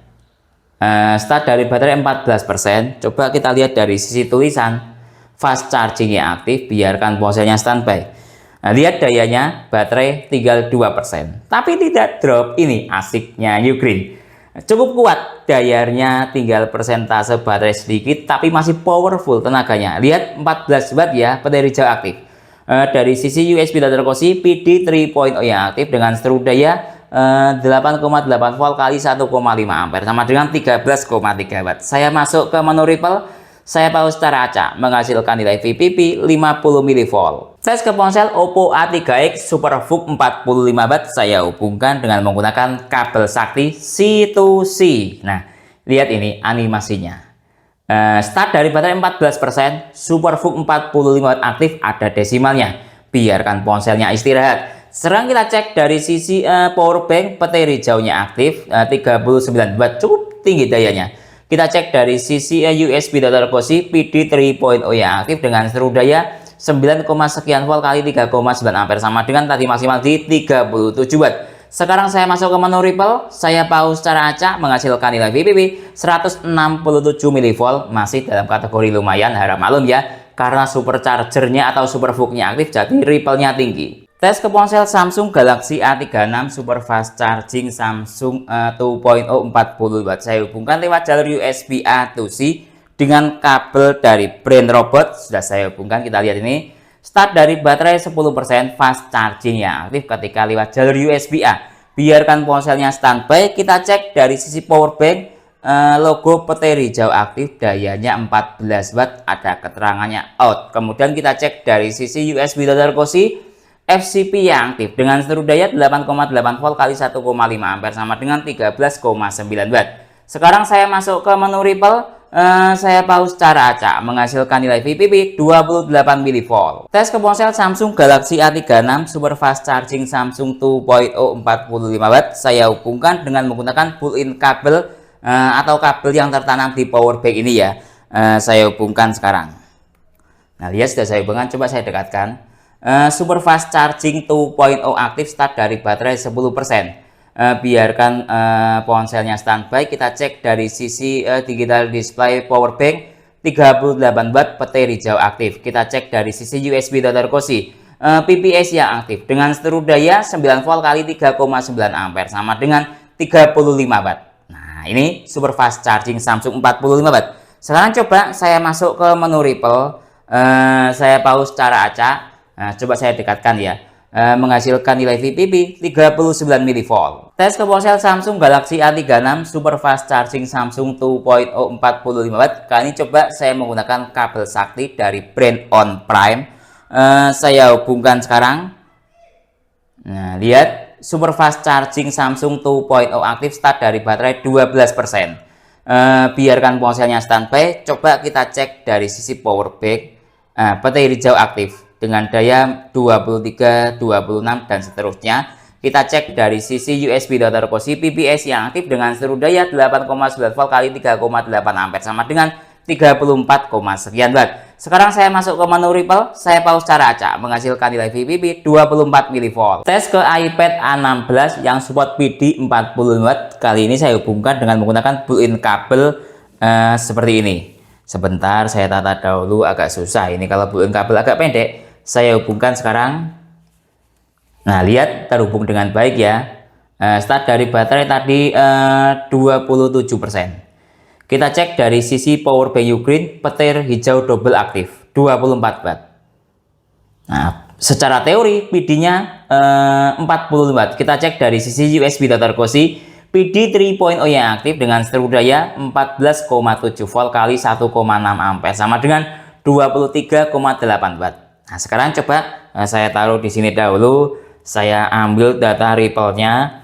Start dari baterai 14%. Coba kita lihat dari sisi tulisan. Fast charging yang aktif, biarkan ponselnya standby. Nah, lihat dayanya baterai tinggal 2%. Tapi tidak drop, ini asiknya Ugreen. Cukup kuat dayanya, tinggal persentase baterai sedikit tapi masih powerful tenaganya. Lihat 14 watt ya, baterai hijau aktif. Dari sisi USB data Kosi PD 3.0 yang aktif dengan seteru daya 8,8 volt kali 1,5 ampere sama dengan 13,3 watt. Saya masuk ke menu Ripple, saya pause secara acak menghasilkan nilai VPP 50 mV. Tes ke ponsel Oppo A3X Super VOOC 45 watt, saya hubungkan dengan menggunakan kabel sakti C2C. Nah, lihat ini animasinya. Start dari baterai 14%, Super VOOC 45 watt aktif, ada desimalnya. Biarkan ponselnya istirahat. Sekarang kita cek dari sisi power bank, baterai hijaunya aktif 39 watt, cukup tinggi dayanya. Kita cek dari sisi USB data Kosi PD 3.0 yang aktif dengan seteru daya 9, sekian volt kali 3,9 ampere sama dengan tadi maksimal di 37 watt. Sekarang saya masuk ke menu Ripple, saya pause secara acak menghasilkan nilai VPP 167 mV, masih dalam kategori lumayan, harap maklum ya karena superchargernya atau super VOOC-nya aktif jadi Ripple-nya tinggi. Tes ke ponsel Samsung Galaxy A36 Super Fast Charging Samsung 2.0 40 watt, saya hubungkan lewat jalur USB A to C dengan kabel dari brand Robot. Sudah saya hubungkan, kita lihat ini. Start dari baterai 10%, fast charging yang aktif ketika lewat jalur USB A. Biarkan ponselnya standby. Kita cek dari sisi power bank, logo baterai hijau aktif, dayanya 14 watt, ada keterangannya out. Kemudian kita cek dari sisi USB data Kosi FCP yang aktif dengan seteru daya 8,8 volt kali 1,5 ampere sama dengan 13,9 watt. Sekarang saya masuk ke menu Ripple, saya pause secara acak menghasilkan nilai VPP 28 mV. Tes ke ponsel Samsung Galaxy A36 Super Fast Charging Samsung 2.0 45 watt, saya hubungkan dengan menggunakan pull-in kabel atau kabel yang tertanam di power bank ini ya. Saya hubungkan sekarang. Nah, lihat sudah saya hubungkan, coba saya dekatkan. Super Fast Charging 2.0 aktif, start dari baterai 10%. Biarkan ponselnya standby. Kita cek dari sisi digital display power bank 38 watt, baterai hijau aktif. Kita cek dari sisi USB data Kosi PPS yang aktif dengan seteru daya 9 volt kali 3,9 ampere sama dengan 35 watt. Nah, ini Super Fast Charging Samsung 45 watt. Sekarang coba saya masuk ke menu Ripple, saya pause secara acak. Nah, coba saya dekatkan ya, menghasilkan nilai VPP 39 mV. Tes ke ponsel Samsung Galaxy A36 Super Fast Charging Samsung 2.0 45 watt. Kali ini coba saya menggunakan kabel sakti dari brand On Prime. Saya hubungkan sekarang. Nah, lihat Super Fast Charging Samsung 2.0 aktif, start dari baterai 12%. Biarkan ponselnya standby. Coba kita cek dari sisi power bank, baterai hijau aktif dengan daya 23, 26 dan seterusnya. Kita cek dari sisi USB data Kosi PPS yang aktif dengan seteru daya 8,9 volt kali 3,8 ampere sama dengan 34, sekian watt. Sekarang saya masuk ke menu Ripple, saya pause secara acak menghasilkan nilai VPP 24 mV. Tes ke iPad A16 yang support PD 40 watt. Kali ini saya hubungkan dengan menggunakan built-in kabel seperti ini. Sebentar saya tata dahulu, agak susah ini kalau built-in kabel agak pendek. Saya hubungkan sekarang. Nah, lihat terhubung dengan baik ya. Start dari baterai tadi 27%. Kita cek dari sisi power bank Ugreen, petir hijau double aktif 24 watt. Nah, secara teori PD-nya 40 watt. Kita cek dari sisi USB data Kosi PD 3.0 yang aktif dengan seteru daya 14,7 volt kali 1,6 ampere sama dengan 23,8 watt. Nah, sekarang coba saya taruh di sini dahulu. Saya ambil data Ripple-nya,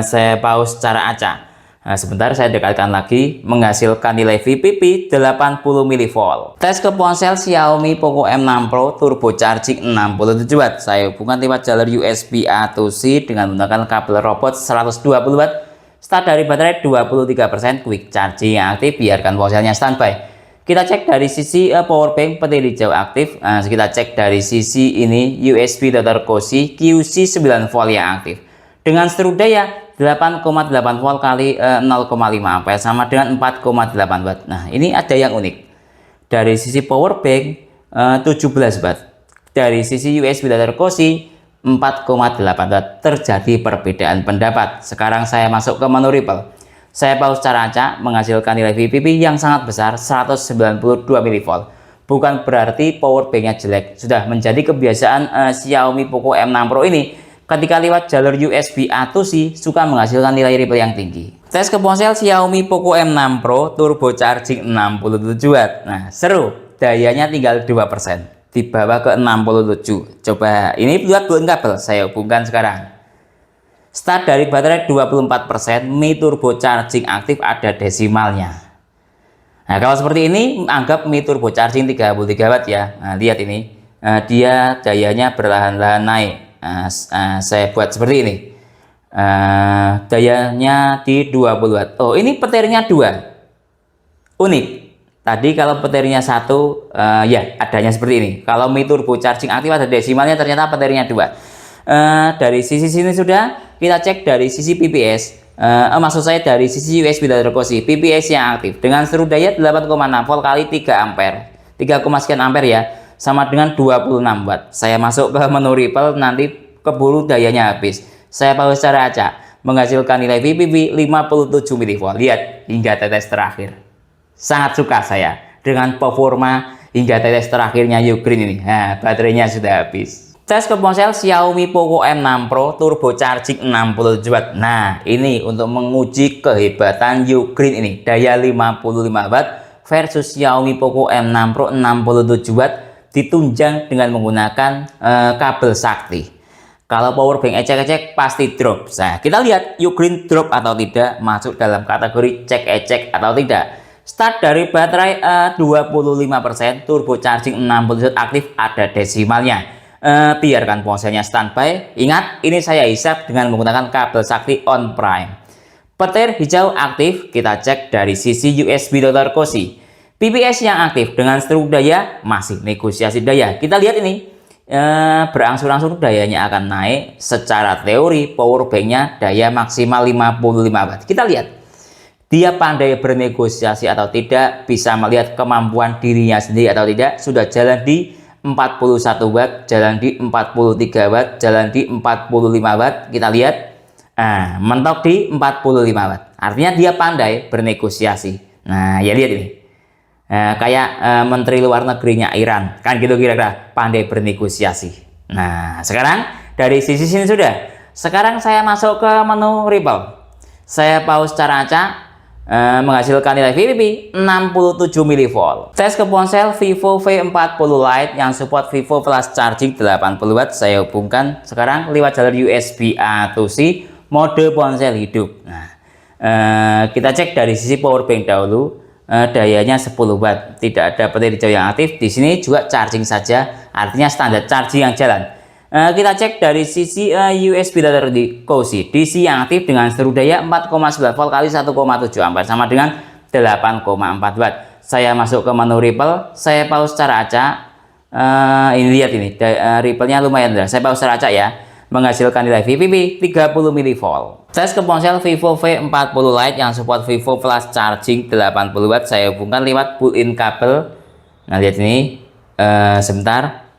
saya pause secara acak. Nah, sebentar saya dekatkan lagi menghasilkan nilai VPP 80 mV. Tes ke ponsel Xiaomi Poco M6 Pro Turbo Charging 67 watt. Saya hubungkan lewat jalur USB A to C dengan menggunakan kabel Robot 120 watt. Start dari baterai 23%, quick charging yang aktif, biarkan ponselnya standby. Kita cek dari sisi power bank, baterai hijau aktif. Kita cek dari sisi ini USB data Kosi QC 9 volt yang aktif dengan seteru daya 8,8 volt kali 0,5 ampere sama dengan 4,8 watt. Nah, ini ada yang unik. Dari sisi power bank 17 watt. Dari sisi USB data Kosi 4,8 watt. Terjadi perbedaan pendapat. Sekarang saya masuk ke menu Ripple. Saya pause secara acak, menghasilkan nilai VPP yang sangat besar, 192 mV. Bukan berarti power banknya jelek. Sudah menjadi kebiasaan Xiaomi Poco M6 Pro ini, ketika lewat jalur USB A to C suka menghasilkan nilai Ripple yang tinggi. Tes ke ponsel Xiaomi Poco M6 Pro turbo charging 67 watt. Nah, seru. Dayanya tinggal 2%. Di bawah ke 67. Coba ini buat kabel, saya hubungkan sekarang. Start dari baterai 24%, Mi turbo charging aktif ada desimalnya. Nah, kalau seperti ini anggap Mi turbo charging 33 watt ya. Nah, lihat ini. Dia dayanya perlahan-lahan naik. Saya buat seperti ini. Dayanya di 20 watt. Oh, ini petirnya 2. Unik. Tadi kalau petirnya 1, ya adanya seperti ini. Kalau Mi turbo charging aktif ada desimalnya, ternyata petirnya 2. Dari sisi sini sudah, kita cek dari sisi PPS. Maksud saya dari sisi USB data Cosi, PPS yang aktif dengan seluruh daya 8,6 volt kali 3 ampere. 3, sekian ampere ya, sama dengan 26 watt. Saya masuk ke menu Ripple, nanti keburu dayanya habis. Saya pause secara acak, menghasilkan nilai VPP 57 mV. Lihat hingga tetes terakhir. Sangat suka saya dengan performa hingga tetes terakhirnya Ugreen ini. Nah, baterainya sudah habis. Tes ke ponsel Xiaomi Poco M6 Pro turbo charging 67 watt. Nah, ini untuk menguji kehebatan Ugreen ini. Daya 55 watt versus Xiaomi Poco M6 Pro 67 watt ditunjang dengan menggunakan kabel sakti. Kalau power bank ecek-ecek pasti drop. Nah, kita lihat Ugreen drop atau tidak, masuk dalam kategori cek-ecek atau tidak. Start dari baterai 25%, turbo charging 60 watt aktif ada desimalnya. Biarkan ponselnya standby. Ingat, ini saya hisap dengan menggunakan kabel sakti on prime. Petir hijau aktif, kita cek dari sisi USB Dr. Cosi. PPS yang aktif dengan seluruh daya masih negosiasi daya. Kita lihat ini, berangsur-angsur dayanya akan naik. Secara teori power banknya daya maksimal 55 watt. Kita lihat. Dia pandai bernegosiasi atau tidak, bisa melihat kemampuan dirinya sendiri atau tidak, sudah jalan di 41 watt, jalan di 43 watt, jalan di 45 watt, kita lihat, mentok di 45 watt, artinya dia pandai bernegosiasi. Nah, ya lihat ini, kayak menteri luar negerinya Iran, kan gitu kira-kira, pandai bernegosiasi. Nah, sekarang dari sisi sini sudah, sekarang saya masuk ke menu Ripple, saya pause secara acak, menghasilkan nilai VPP 67 mV. Tes ke ponsel Vivo V40 Lite yang support Vivo Flash Charging 80 watt. Saya hubungkan sekarang lewat jalur USB A to C, mode ponsel hidup. Nah, kita cek dari sisi power bank dahulu. Dayanya 10 watt, tidak ada petir hijau yang aktif. Di sini juga charging saja, artinya standar charging yang jalan. Kita cek dari sisi USB data Cosi, DC yang aktif dengan seluruh daya 4,9 volt kali 1,7 ampere sama dengan 8,4 watt. Saya masuk ke menu Ripple, saya pause secara acak. Ini lihat ini, Ripple-nya lumayan deras. Saya pause secara acak ya, menghasilkan nilai VPP 30 mV. Tes ke ponsel Vivo V40 Lite yang support Vivo Flash Charging 80 watt. Saya hubungkan lewat pull-in kabel. Nah, lihat ini, sebentar.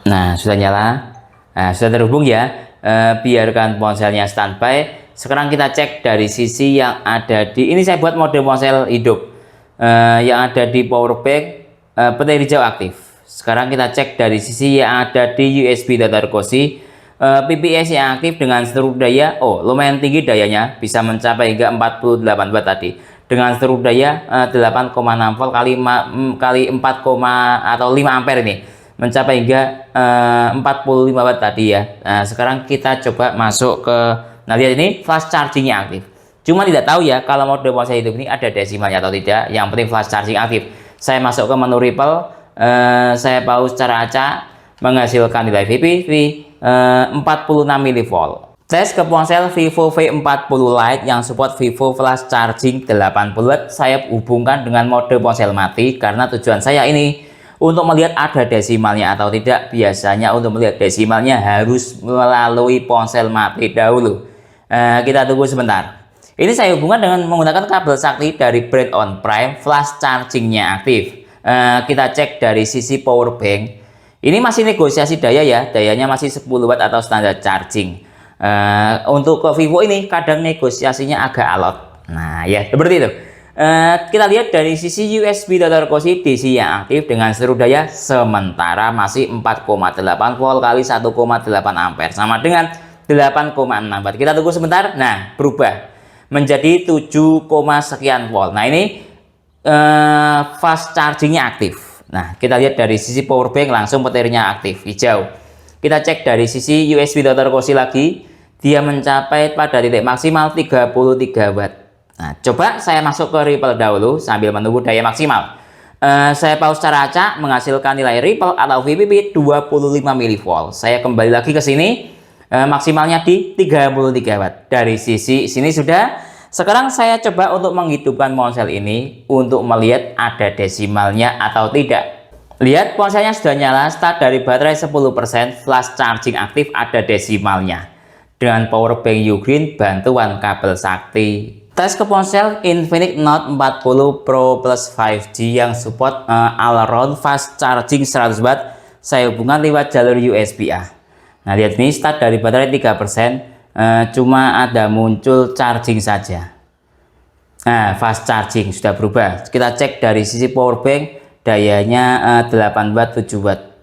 Nah, sudah nyala. Nah, sudah terhubung ya. Biarkan ponselnya standby. Sekarang kita cek dari sisi yang ada di, ini saya buat mode ponsel hidup, yang ada di power bank, petir hijau aktif. Sekarang kita cek dari sisi yang ada di USB data Cosi, PPS yang aktif dengan seluruh daya. Oh, lumayan tinggi dayanya, bisa mencapai hingga 48 watt tadi. Dengan seluruh daya 8,6 volt kali 4, atau 5 ampere ini. Mencapai hingga 45 watt tadi ya. Nah, sekarang kita coba masuk ke, nah lihat ini flash chargingnya aktif. Cuma tidak tahu ya kalau mode ponsel hidup ini ada desimalnya atau tidak. Yang penting flash charging aktif. Saya masuk ke menu Ripple, saya pause secara acak, menghasilkan nilai VPP 46 mV. Tes ke ponsel Vivo V40 Lite yang support Vivo Flash Charging 80 watt. Saya hubungkan dengan mode ponsel mati karena tujuan saya ini untuk melihat ada desimalnya atau tidak. Biasanya untuk melihat desimalnya harus melalui ponsel mati dahulu. Kita tunggu sebentar. Ini saya hubungkan dengan menggunakan kabel sakti dari brand On Prime, flash chargingnya aktif. Kita cek dari sisi power bank. Ini masih negosiasi daya ya, dayanya masih 10 watt atau standar charging. Untuk ke Vivo ini kadang negosiasinya agak alot. Nah ya seperti itu. Kita lihat dari sisi USB Dr. Cosi DC yang aktif dengan seluruh daya sementara masih 4,8 volt kali 1,8 ampere sama dengan 8,6 watt. Kita tunggu sebentar. Nah berubah menjadi 7, sekian volt. Nah ini fast chargingnya aktif. Nah kita lihat dari sisi power bank langsung petirnya aktif hijau. Kita cek dari sisi USB Dr. Cosi lagi, dia mencapai pada titik maksimal 33 watt. Nah coba saya masuk ke Ripple dahulu sambil menunggu daya maksimal. Saya pause cara acak menghasilkan nilai Ripple atau VPP 25 mV. Saya kembali lagi ke sini, maksimalnya di 33 watt. Dari sisi sini sudah. Sekarang saya coba untuk menghidupkan ponsel ini untuk melihat ada desimalnya atau tidak. Lihat ponselnya sudah nyala, start dari baterai 10%, flash charging aktif, ada desimalnya. Dengan power bank Ugreen bantuan kabel sakti. Tes ke ponsel Infinix Note 40 Pro Plus 5G yang support all around fast charging 100 watt. Saya hubungkan lewat jalur USB-A. Nah lihat ini start dari baterai 3%. Cuma ada muncul charging saja. Nah fast charging sudah berubah. Kita cek dari sisi power bank, dayanya 8 watt 7 watt.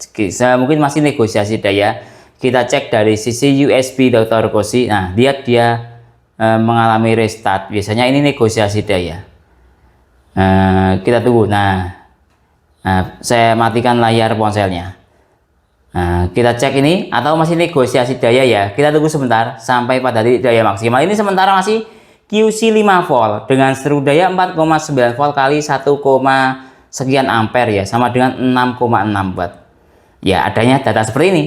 Mungkin masih negosiasi daya. Kita cek dari sisi USB Dr. Cosi. Nah lihat dia mengalami restart. Biasanya ini negosiasi daya. Kita tunggu. Nah saya matikan layar ponselnya. Nah, kita cek ini atau masih negosiasi daya ya. Kita tunggu sebentar sampai pada titik daya maksimal. Ini sementara masih QC 5 volt dengan seluruh daya 4,9 volt kali 1, sekian ampere ya, sama dengan 6,6 watt. Ya, adanya data seperti ini.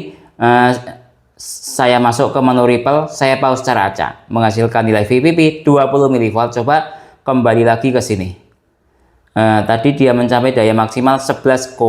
Saya masuk ke menu Ripple, saya pause cara acak, menghasilkan nilai VPP 20 mV. Coba kembali lagi ke sini. Tadi dia mencapai daya maksimal 11,6.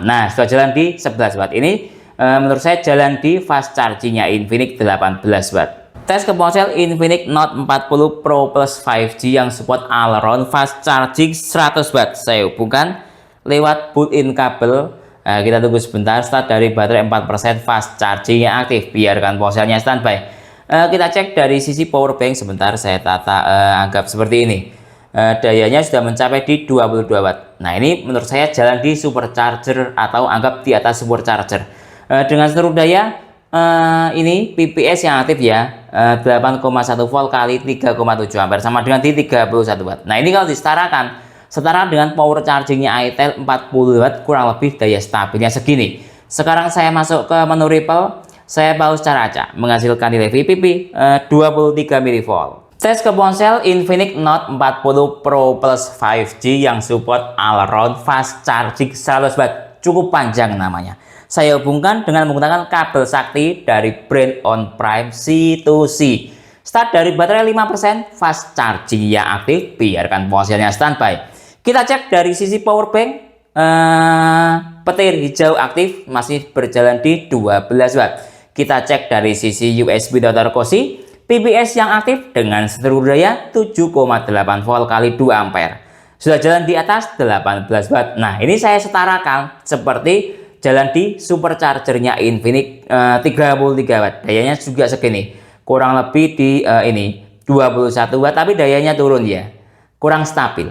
Nah, sudah jalan di 11 watt. Ini menurut saya jalan di fast chargingnya Infinix 18 watt. Tes ke ponsel Infinix Note 40 Pro Plus 5G yang support all around fast charging 100 watt. Saya hubungkan lewat built-in kabel. Kita tunggu sebentar, start dari baterai 4%, fast charging yang aktif. Biarkan ponselnya standby. Kita cek dari sisi power bank sebentar, saya tata anggap seperti ini. Dayanya sudah mencapai di 22 watt. Nah ini menurut saya jalan di supercharger atau anggap di atas supercharger. Dengan seluruh daya ini PPS yang aktif ya, 8,1 volt kali 3,7 ampere sama dengan di 31 watt. Nah ini kalau disetarakan, setara dengan power chargingnya itel 40 watt, kurang lebih daya stabilnya segini. Sekarang saya masuk ke menu Ripple, saya pause cara acak, menghasilkan nilai VPP 23 mV. Tes ke ponsel Infinix Note 40 Pro Plus 5G yang support all around fast charging 100 watt. Cukup panjang namanya. Saya hubungkan dengan menggunakan kabel sakti dari brand On Prime C2C. Start dari baterai 5%, fast charging yang aktif, biarkan ponselnya standby. Kita cek dari sisi power bank, petir hijau aktif, masih berjalan di 12 watt. Kita cek dari sisi USB Dr. Cosi, PPS yang aktif dengan seluruh daya 7,8 volt kali 2 ampere. Sudah jalan di atas 18 watt. Nah ini saya setarakan seperti jalan di superchargernya Infinix 33 watt. Dayanya juga segini. Kurang lebih di ini 21 watt, tapi dayanya turun ya. Kurang stabil.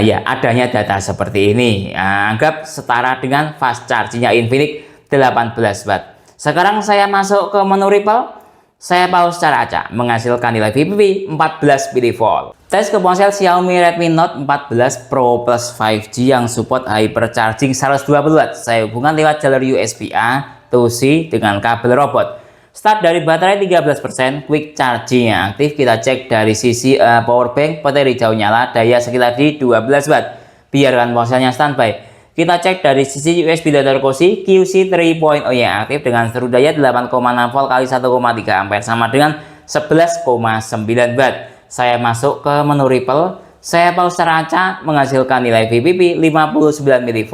Ya adanya data seperti ini. Anggap setara dengan fast chargingnya Infinix 18 watt. Sekarang saya masuk ke menu Ripple. Saya pause cara acak, menghasilkan nilai VPP 14 mV. Tes ke ponsel Xiaomi Redmi Note 14 Pro Plus 5G yang support hypercharging 120 watt. Saya hubungkan lewat jalur USB-A to C dengan kabel robot. Start dari baterai 13%, quick charging yang aktif. Kita cek dari sisi power bank, petir hijau nyala, daya sekitar di 12 watt. Biarkan ponselnya standby. Kita cek dari sisi USB Dr. Cosi QC 3.0 yang aktif dengan seluruh daya 8,6 volt kali 1,3 ampere sama dengan 11,9 watt. Saya masuk ke menu Ripple, saya pause cara acak, menghasilkan nilai VPP 59 mV.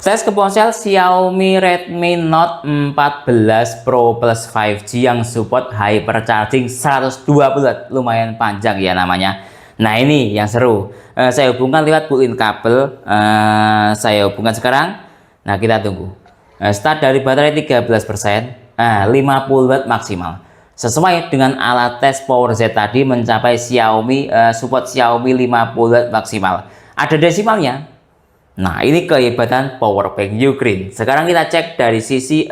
Tes ke ponsel Xiaomi Redmi Note 14 Pro Plus 5G yang support hypercharging 120 watt. Lumayan panjang ya namanya. Nah ini yang seru. Saya hubungkan lewat built-in kabel. Saya hubungkan sekarang. Nah kita tunggu. Start dari baterai 13%, 50 watt maksimal. Sesuai dengan alat tes power Z tadi mencapai support Xiaomi 50 watt maksimal. Ada desimalnya. Nah, ini kehebatan power bank Ugreen. Sekarang kita cek dari sisi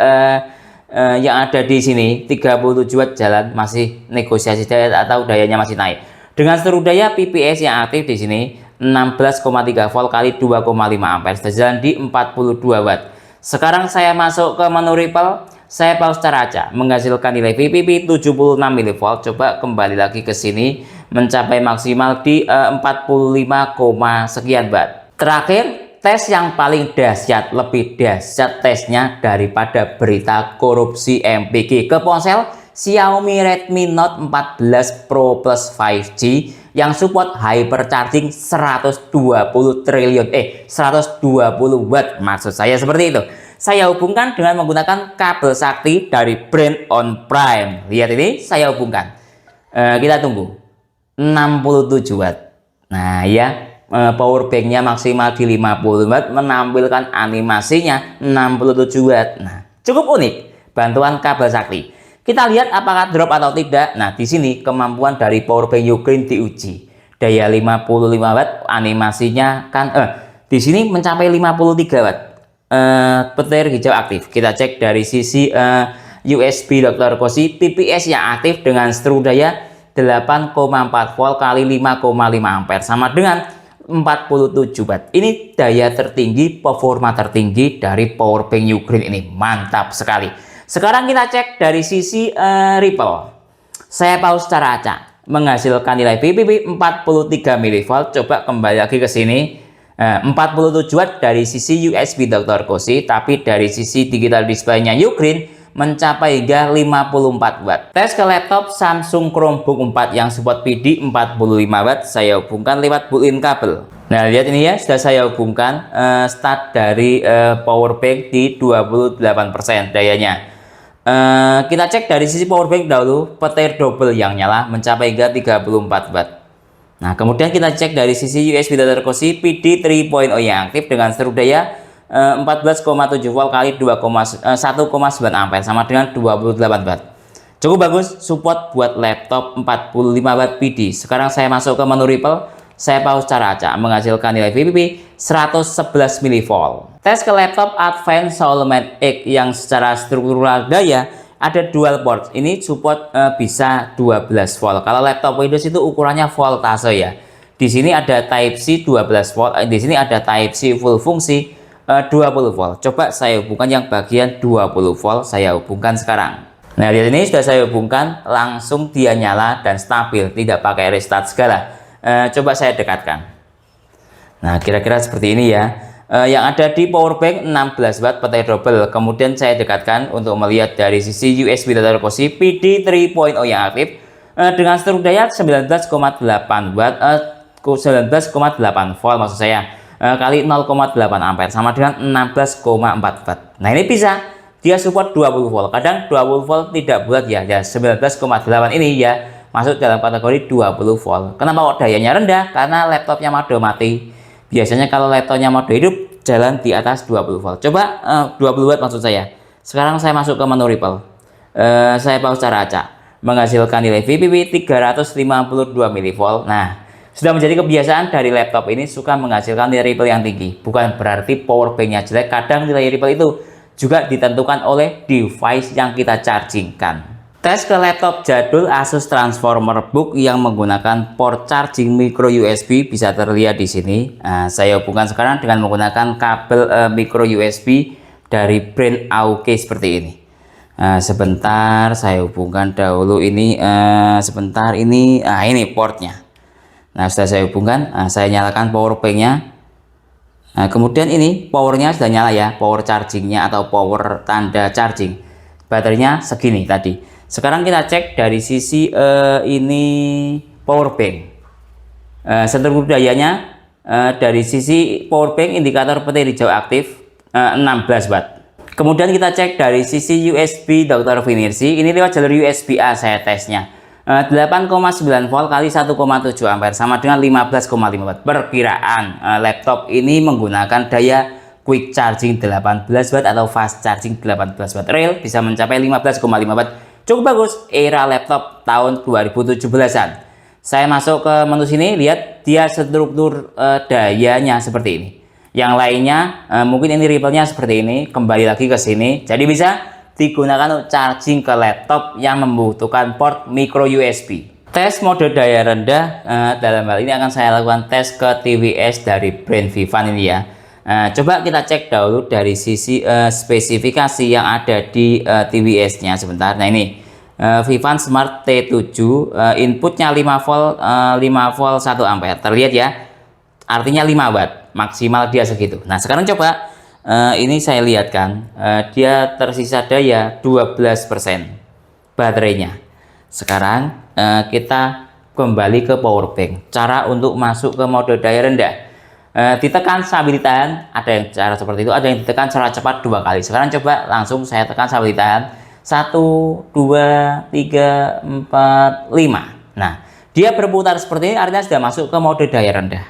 yang ada di sini 37 watt jalan, masih negosiasi daya atau dayanya masih naik. Dengan seluruh daya PPS yang aktif di sini 16,3 volt kali 2,5 ampere, sudah jalan di 42 watt. Sekarang saya masuk ke menu Ripple, saya pause cara acak, menghasilkan nilai VPP 76 mV. Coba kembali lagi ke sini, mencapai maksimal di 45, sekian watt. Terakhir, tes yang paling dahsyat, lebih dahsyat tesnya daripada berita korupsi MPG ke ponsel Xiaomi Redmi Note 14 Pro Plus 5G yang support hypercharging 120 watt, maksud saya seperti itu. Saya hubungkan dengan menggunakan kabel sakti dari brand On Prime. Lihat ini, saya hubungkan. Kita tunggu. 67 watt. Nah ya, power banknya maksimal di 50 watt, menampilkan animasinya 67 watt. Nah, cukup unik bantuan kabel sakti. Kita lihat apakah drop atau tidak. Nah, di sini kemampuan dari power bank Ugreen diuji. Daya 55 watt, animasinya kan di sini mencapai 53 watt. Petir hijau aktif. Kita cek dari sisi USB Dr. Koshi, PPS yang aktif dengan seluruh daya 8,4 volt kali 5,5 ampere sama dengan 47 watt. Ini daya tertinggi, performa tertinggi dari power bank Ugreen ini. Mantap sekali. Sekarang kita cek dari sisi Ripple. Saya pause secara acak, menghasilkan nilai VPP 43 mV. Coba kembali lagi ke sini. 47 watt dari sisi USB Dr. Koshi, tapi dari sisi digital display-nya Ugreen mencapai hingga 54 watt. Tes ke laptop Samsung Chromebook 4 yang support PD 45 watt, saya hubungkan lewat built-in kabel. Nah, lihat ini ya, sudah saya hubungkan. Start dari power bank di 28% dayanya. Kita cek dari sisi power bank dahulu, petir double yang nyala mencapai hingga 34 watt. Nah, kemudian kita cek dari sisi USB Dr. Koshi PD 3.0 yang aktif dengan seluruh daya 14,7 volt kali 1,9 ampere sama dengan 28 watt. Cukup bagus, support buat laptop 45 watt PD. Sekarang saya masuk ke menu Ripple, saya pause cara acak, menghasilkan nilai VPP 111 mV. Tes ke laptop Advanced Soulmate X yang secara struktural daya ada dual port. Ini support bisa 12 volt. Kalau laptop Windows itu ukurannya voltase ya. Di sini ada Type C 12 volt, di sini ada Type C full fungsi 20 volt. Coba saya hubungkan yang bagian 20 volt, saya hubungkan sekarang. Nah, lihat ini sudah saya hubungkan, langsung dia nyala dan stabil, tidak pakai restart segala. Coba saya dekatkan. Nah, kira-kira seperti ini ya. Yang ada di power bank 16 watt petir double. Kemudian saya dekatkan untuk melihat dari sisi USB Dr. Koshi PD 3.0 yang aktif dengan seluruh daya 19,8 watt, 19,8 volt maksud saya, kali 0,8 ampere sama dengan 16,4 watt. Nah, ini bisa dia support 20 volt. Kadang 20 volt tidak bulat ya. 19,8 ini ya masuk dalam kategori 20 volt. Kenapa kok dayanya rendah? Karena laptopnya mode mati. Biasanya kalau laptopnya mode hidup jalan di atas 20 volt. Coba 20 watt maksud saya. Sekarang saya masuk ke menu Ripple. Saya pause cara acak, menghasilkan nilai VPP 352 mV. Nah, sudah menjadi kebiasaan dari laptop ini suka menghasilkan nilai Ripple yang tinggi. Bukan berarti power banknya jelek. Kadang nilai Ripple itu juga ditentukan oleh device yang kita chargingkan. Tes ke laptop jadul Asus Transformer Book yang menggunakan port charging micro USB bisa terlihat di sini. Nah, saya hubungkan sekarang dengan menggunakan kabel micro USB dari brand AUK seperti ini. Sebentar, saya hubungkan dahulu ini. Sebentar ini, ini portnya. Nah, sudah saya hubungkan. Saya nyalakan power banknya. Nah, kemudian ini powernya sudah nyala ya, power chargingnya atau power tanda charging. Baterainya segini tadi. Sekarang kita cek dari sisi ini power bank. Struktur dayanya dari sisi power bank indikator petir hijau aktif 16 watt. Kemudian kita cek dari sisi USB Dr. Finirsi. Ini lewat jalur USB-A saya tesnya. 8,9 volt kali 1,7 ampere sama dengan 15,5 watt. Perkiraan laptop ini menggunakan daya quick charging 18 watt atau fast charging 18 watt, real bisa mencapai 15,5 watt. Cukup bagus era laptop tahun 2017-an. Saya masuk ke menu sini, lihat dia struktur dayanya seperti ini. Yang lainnya mungkin ini ripple-nya seperti ini, kembali lagi ke sini. Jadi bisa digunakan untuk charging ke laptop yang membutuhkan port micro USB. Tes mode daya rendah, dalam hal ini akan saya lakukan tes ke TWS dari brand Vivan ini ya. Coba kita cek dahulu dari sisi spesifikasi yang ada di TWS-nya sebentar. Nah ini Vivan Smart T7, inputnya 5 volt 1 ampere, terlihat ya, artinya 5 watt maksimal dia segitu. Nah sekarang coba ini saya lihatkan, dia tersisa daya 12% baterainya. Sekarang kita kembali ke power bank. Cara untuk masuk ke mode daya rendah, ditekan sambil ditahan. Ada yang cara seperti itu, ada yang ditekan secara cepat 2 kali. Sekarang coba langsung saya tekan sambil ditahan. 1, 2, 3, 4, 5. Nah dia berputar seperti ini, artinya sudah masuk ke mode daya rendah.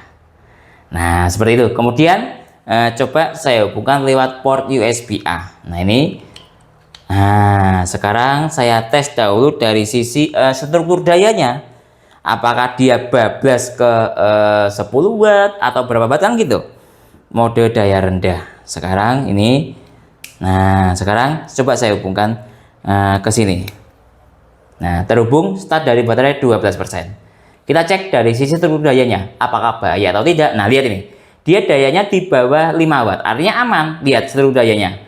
Nah seperti itu. Kemudian coba saya hubungkan lewat port USB A. Nah ini, nah sekarang saya tes dahulu dari sisi struktur dayanya, apakah dia bablas ke 10 watt atau berapa watt kan gitu, mode daya rendah. Sekarang ini, nah sekarang coba saya hubungkan ke sini. Nah terhubung, start dari baterai 12%. Kita cek dari sisi struktur dayanya, apakah bahaya atau tidak. Nah lihat ini, dia dayanya di bawah 5 watt, artinya aman. Lihat struktur dayanya,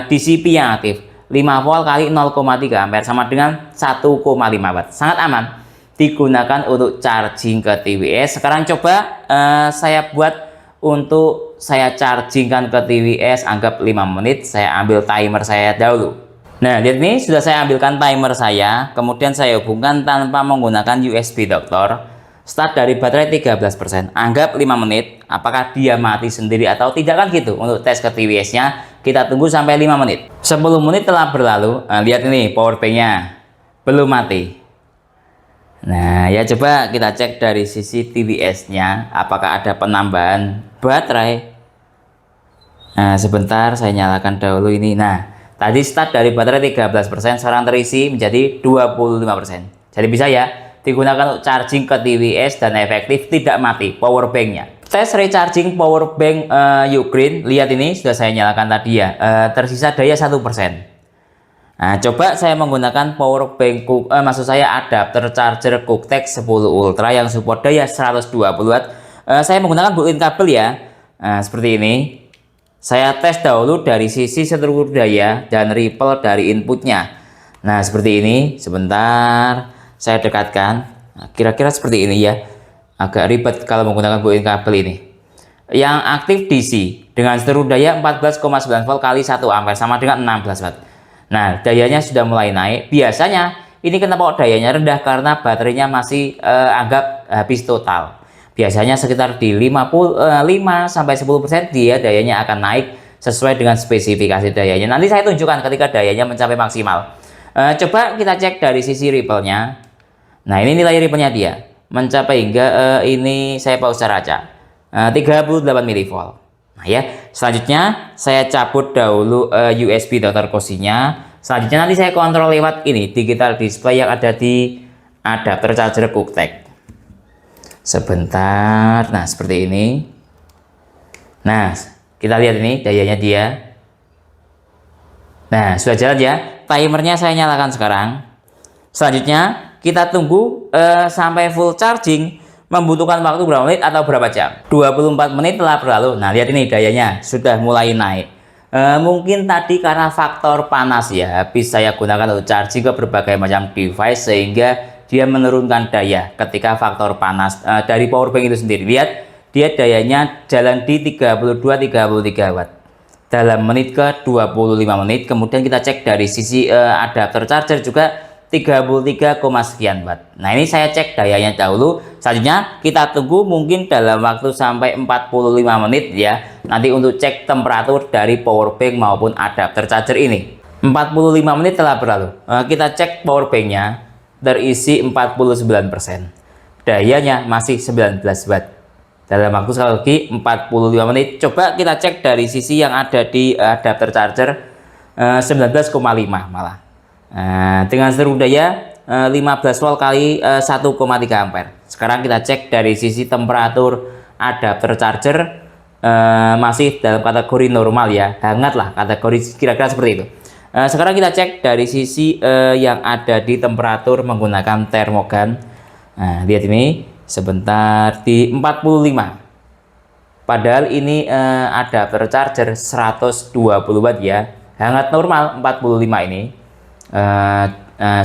DCP yang aktif 5 volt kali 0,3 ampere sama dengan 1,5 watt, sangat aman digunakan untuk charging ke TWS. Sekarang coba saya buat untuk saya chargingkan ke TWS, anggap 5 menit. Saya ambil timer saya dahulu. Nah lihat ini, sudah saya ambilkan timer saya, kemudian saya hubungkan tanpa menggunakan USB doktor. Start dari baterai 13%, anggap 5 menit. Apakah dia mati sendiri atau tidak kan gitu. Untuk tes ke TWS nya kita tunggu sampai 5 menit. 10 menit telah berlalu. Nah, lihat ini power bank nya belum mati. Nah ya coba kita cek dari sisi TWS nya, apakah ada penambahan baterai. Nah sebentar, saya nyalakan dahulu ini. Nah tadi start dari baterai 13%, sekarang terisi menjadi 25%. Jadi bisa ya digunakan untuk charging ke TWS dan efektif, tidak mati power banknya. Tes recharging power bank Ugreen, lihat ini sudah saya nyalakan tadi ya, tersisa daya 1%. Nah coba saya menggunakan power bank, maksud saya adapter charger Cooktek 10 Ultra yang support daya 120 watt. Saya menggunakan built-in kabel ya. Nah seperti ini. Saya tes dahulu dari sisi struktur daya dan ripple dari inputnya. Nah seperti ini, sebentar saya dekatkan. Nah, kira-kira seperti ini ya, agak ribet kalau menggunakan built-in kabel ini. Yang aktif DC dengan struktur daya 14,9 volt kali 1 ampere sama dengan 16 watt. Nah dayanya sudah mulai naik. Biasanya ini kenapa dayanya rendah, karena baterainya masih anggap habis total. Biasanya sekitar di 5-10% dia dayanya akan naik sesuai dengan spesifikasi dayanya. Nanti saya tunjukkan ketika dayanya mencapai maksimal. Coba kita cek dari sisi ripple-nya. Nah ini nilai ripple-nya dia mencapai hingga ini saya pause raca 38 mV. Nah ya, selanjutnya saya cabut dahulu USB dokter Cozy-nya. Selanjutnya nanti saya kontrol lewat ini digital display yang ada di adapter charger Cooktek. Sebentar, nah seperti ini. Nah kita lihat ini dayanya dia. Nah sudah jalan ya, timernya saya nyalakan sekarang. Selanjutnya kita tunggu sampai full charging. Membutuhkan waktu berapa menit atau berapa jam? 24 menit telah berlalu. Nah lihat ini dayanya sudah mulai naik. Mungkin tadi karena faktor panas ya, habis saya gunakan untuk charging ke berbagai macam device sehingga dia menurunkan daya ketika faktor panas dari power bank itu sendiri. Lihat dia dayanya jalan di 32-33 watt dalam menit ke 25 menit. Kemudian kita cek dari sisi adapter charger juga 33, sekian watt. Nah ini saya cek dayanya dahulu. Selanjutnya kita tunggu mungkin dalam waktu sampai 45 menit ya, nanti untuk cek temperatur dari power bank maupun adapter charger ini. 45 menit telah berlalu. Kita cek power banknya terisi 49%, dayanya masih 19 watt. dalam waktu sekali lagi 45 menit. Coba kita cek dari sisi yang ada di adapter charger 19,5 malah. Dengan seluruh daya 15 volt kali 1,3 ampere. Sekarang kita cek dari sisi temperatur adapter charger masih dalam kategori normal ya, hangat lah, kategori kira-kira seperti itu. Sekarang kita cek dari sisi yang ada di temperatur menggunakan termogan. Nah, lihat ini sebentar di 45. Padahal ini adapter charger 120 watt ya, hangat normal 45 ini.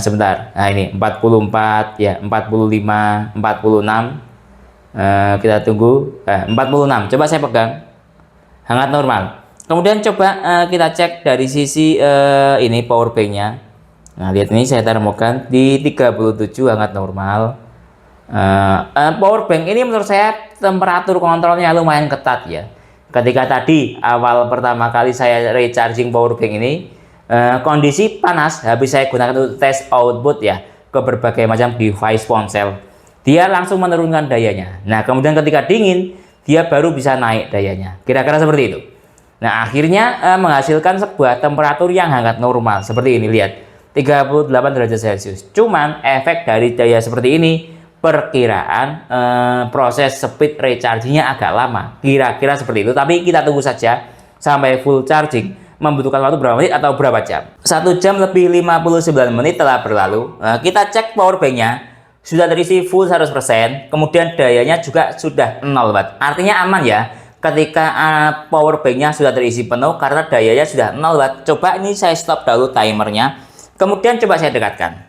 Sebentar, nah ini 44 ya, 45, 46. Kita tunggu 46. Coba saya pegang, hangat normal. Kemudian coba kita cek dari sisi ini power banknya. Nah, lihat ini saya termogan di 37, hangat normal. Power bank ini menurut saya temperatur kontrolnya lumayan ketat ya. Ketika tadi awal pertama kali saya recharging power bank ini, kondisi panas, habis saya gunakan untuk tes output ya ke berbagai macam device ponsel, dia langsung menurunkan dayanya. Nah, kemudian ketika dingin, dia baru bisa naik dayanya. Kira-kira seperti itu. Nah, akhirnya menghasilkan sebuah temperatur yang hangat normal. Seperti ini, lihat. 38 derajat Celcius. Cuman, efek dari daya seperti ini, perkiraan proses speed rechargingnya agak lama. Kira-kira seperti itu. Tapi kita tunggu saja sampai full charging. Membutuhkan waktu berapa menit atau berapa jam? 1 jam lebih 59 menit telah berlalu. Kita cek power banknya. Sudah terisi full 100%, kemudian dayanya juga sudah 0 watt. Artinya aman ya, ketika power banknya sudah terisi penuh karena dayanya sudah 0 watt. Coba ini saya stop dahulu timernya, kemudian coba saya dekatkan.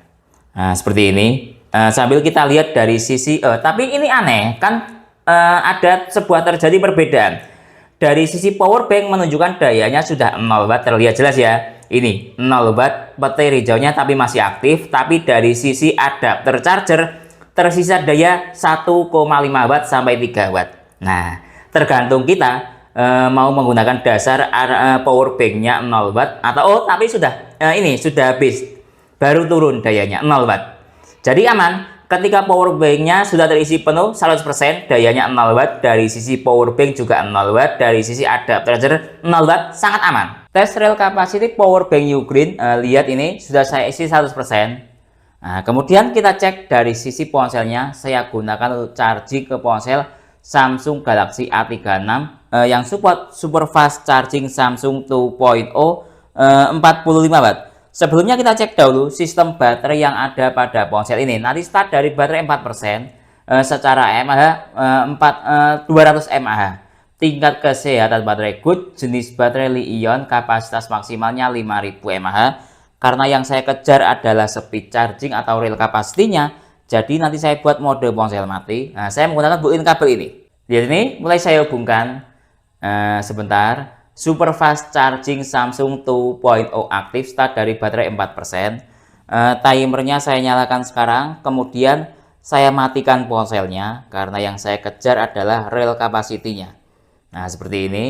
Nah, seperti ini. Sambil kita lihat dari sisi, tapi ini aneh, kan ada sebuah terjadi perbedaan. Dari sisi power bank menunjukkan dayanya sudah 0 watt, terlihat jelas ya. Ini 0 watt petir hijaunya tapi masih aktif, tapi dari sisi adapter charger tersisa daya 1,5 watt sampai 3 watt. Nah, tergantung kita mau menggunakan dasar power banknya 0 watt atau tapi sudah ini sudah habis baru turun dayanya 0 watt. Jadi aman. Ketika power banknya sudah terisi penuh 100%, dayanya 0 watt, dari sisi power bank juga 0 watt, dari sisi adapter charger 0 watt, sangat aman. Tes real capacity power bank Ugreen, lihat ini sudah saya isi 100%. Nah, kemudian kita cek dari sisi ponselnya, saya gunakan untuk charging ke ponsel Samsung Galaxy A36 yang support super fast charging Samsung 2.0 45 watt. Sebelumnya kita cek dahulu sistem baterai yang ada pada ponsel ini. Nanti start dari baterai 4%, secara mAh 200 mAh. Tingkat kesehatan baterai good, jenis baterai Li-ion, kapasitas maksimalnya 5000 mAh. Karena yang saya kejar adalah speed charging atau real capacity-nya, jadi nanti saya buat mode ponsel mati. Nah, saya menggunakan built-in kabel ini. Lihat ini, mulai saya hubungkan. Sebentar. Super fast charging Samsung 2.0 aktif, start dari baterai 4%. Timernya saya nyalakan sekarang, kemudian saya matikan ponselnya karena yang saya kejar adalah real capacity-nya. Nah, seperti ini.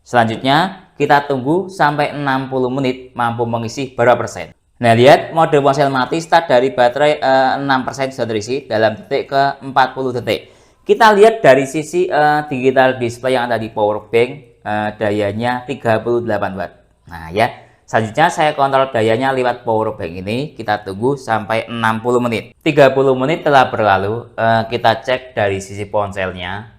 Selanjutnya kita tunggu sampai 60 menit mampu mengisi berapa persen. Nah, lihat mode ponsel mati, start dari baterai 6% sudah terisi dalam detik ke 40 detik. Kita lihat dari sisi digital display yang ada di power bank. Dayanya 38 watt. Nah ya, selanjutnya saya kontrol dayanya lewat power bank ini. Kita tunggu sampai 60 menit. 30 menit telah berlalu. Kita cek dari sisi ponselnya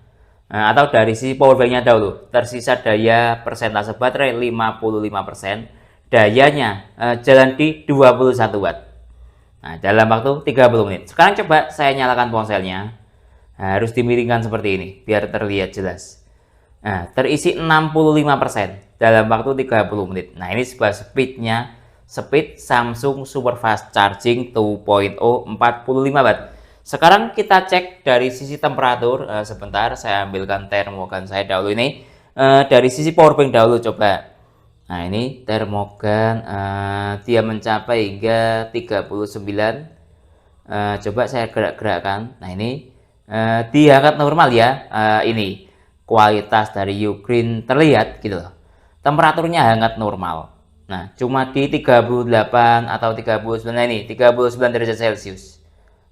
atau dari sisi power banknya dahulu. Tersisa daya persentase baterai 55%. Dayanya jalan di 21 watt. Nah, dalam waktu 30 menit. Sekarang coba saya nyalakan ponselnya. Harus dimiringkan seperti ini biar terlihat jelas. Nah, terisi 65% dalam waktu 30 menit. Nah, ini sebuah speednya, speed Samsung Super Fast Charging 2.0 45 watt. Sekarang kita cek dari sisi temperatur. Sebentar, saya ambilkan termogan saya dahulu ini. Dari sisi power bank dahulu coba. Nah, ini termogan dia mencapai hingga 39. Coba saya gerak-gerakkan. Nah, ini diangkat normal ya. Ini kualitas dari Ugreen terlihat gitu loh. Temperaturnya hangat normal. Nah, cuma di 38 atau 39, ini 39 derajat Celcius.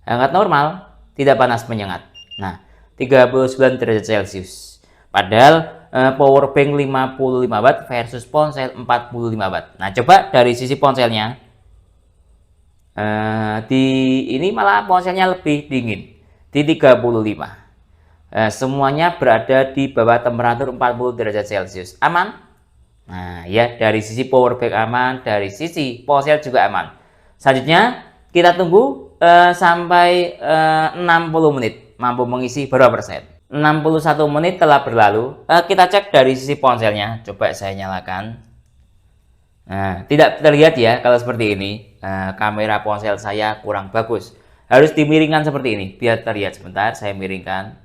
Hangat normal, tidak panas menyengat. Nah, 39 derajat Celcius. Padahal power bank 55 watt versus ponsel 45 watt. Nah, coba dari sisi ponselnya, di ini malah ponselnya lebih dingin, di 35. Semuanya berada di bawah temperatur 40 derajat Celcius. Aman? Nah, ya, dari sisi power bank aman, dari sisi ponsel juga aman. Selanjutnya kita tunggu sampai 60 menit mampu mengisi berapa persen. 61 menit telah berlalu. Kita cek dari sisi ponselnya. Coba saya nyalakan. Nah, tidak terlihat ya kalau seperti ini. Kamera ponsel saya kurang bagus. Harus dimiringkan seperti ini biar terlihat. Sebentar, saya miringkan.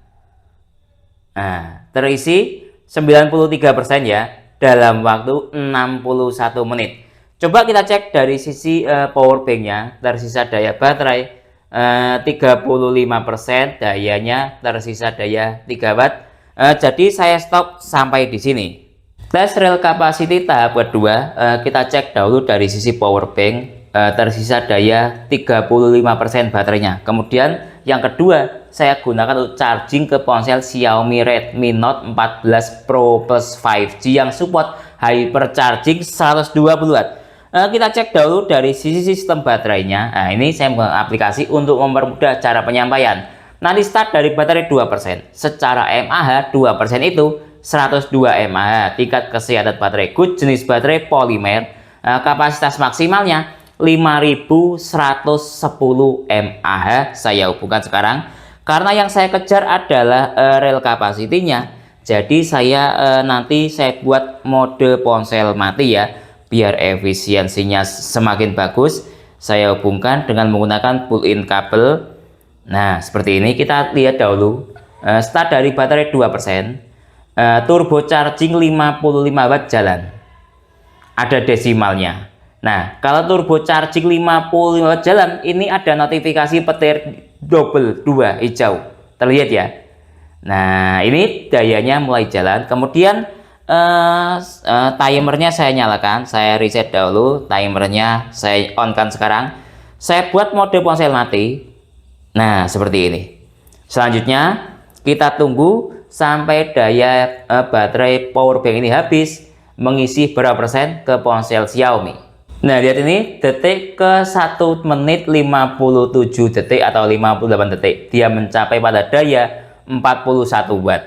Nah, terisi 93% ya dalam waktu 61 menit. Coba kita cek dari sisi power banknya, tersisa daya baterai 35%, dayanya tersisa daya 3 watt. Jadi saya stop sampai di sini. Tes real capacity tahap kedua, kita cek dahulu dari sisi power bank, tersisa daya 35% baterainya. Kemudian yang kedua, saya gunakan untuk charging ke ponsel Xiaomi Redmi Note 14 Pro Plus 5G yang support hypercharging 120 watt. Kita cek dahulu dari sisi sistem baterainya. Nah, ini saya menggunakan aplikasi untuk mempermudah cara penyampaian. Nanti start dari baterai 2%. Secara mAh 2% itu 102 mAh. Tingkat kesehatan baterai good, jenis baterai polimer. Kapasitas maksimalnya 5110 mAh. Saya hubungkan sekarang. Karena yang saya kejar adalah real capacity-nya. Jadi nanti saya buat mode ponsel mati ya, biar efisiensinya semakin bagus. Saya hubungkan dengan menggunakan pull-in kabel. Nah, seperti ini. Kita lihat dahulu. Start dari baterai 2%. Turbo charging 55 watt jalan. Ada desimalnya. Nah, kalau turbo charging 55 watt jalan, ini ada notifikasi petir double 2 hijau. Terlihat ya. Nah, ini dayanya mulai jalan. Kemudian timernya saya nyalakan. Saya reset dahulu. Timernya saya on kan sekarang. Saya buat mode ponsel mati. Nah, seperti ini. Selanjutnya kita tunggu sampai daya baterai power bank ini habis mengisi berapa persen ke ponsel Xiaomi. Nah, lihat ini detik ke 1 menit 57 detik atau 58 detik. Dia mencapai pada daya 41 watt.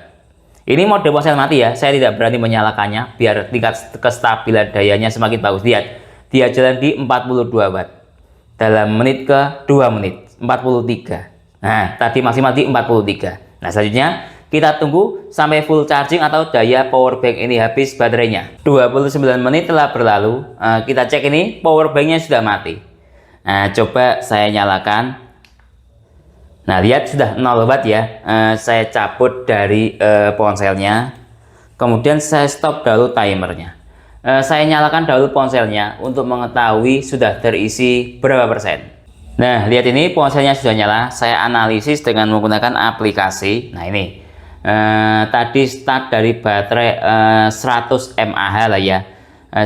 Ini mode ponsel mati ya. Saya tidak berani menyalakannya biar tingkat kestabilan dayanya semakin bagus. Lihat, dia jalan di 42 watt. Dalam menit ke 2 menit 43. Nah, tadi maksimal di 43. Nah, selanjutnya kita tunggu sampai full charging atau daya power bank ini habis baterainya. 29 menit telah berlalu. Kita cek ini power banknya sudah mati. Nah, coba saya nyalakan. Nah, lihat sudah 0 watt ya. Saya cabut dari ponselnya. Kemudian saya stop dahulu timernya. Saya nyalakan dahulu ponselnya untuk mengetahui sudah terisi berapa persen. Nah, lihat ini ponselnya sudah nyala. Saya analisis dengan menggunakan aplikasi. Nah, ini tadi start dari baterai 100 mAh lah ya.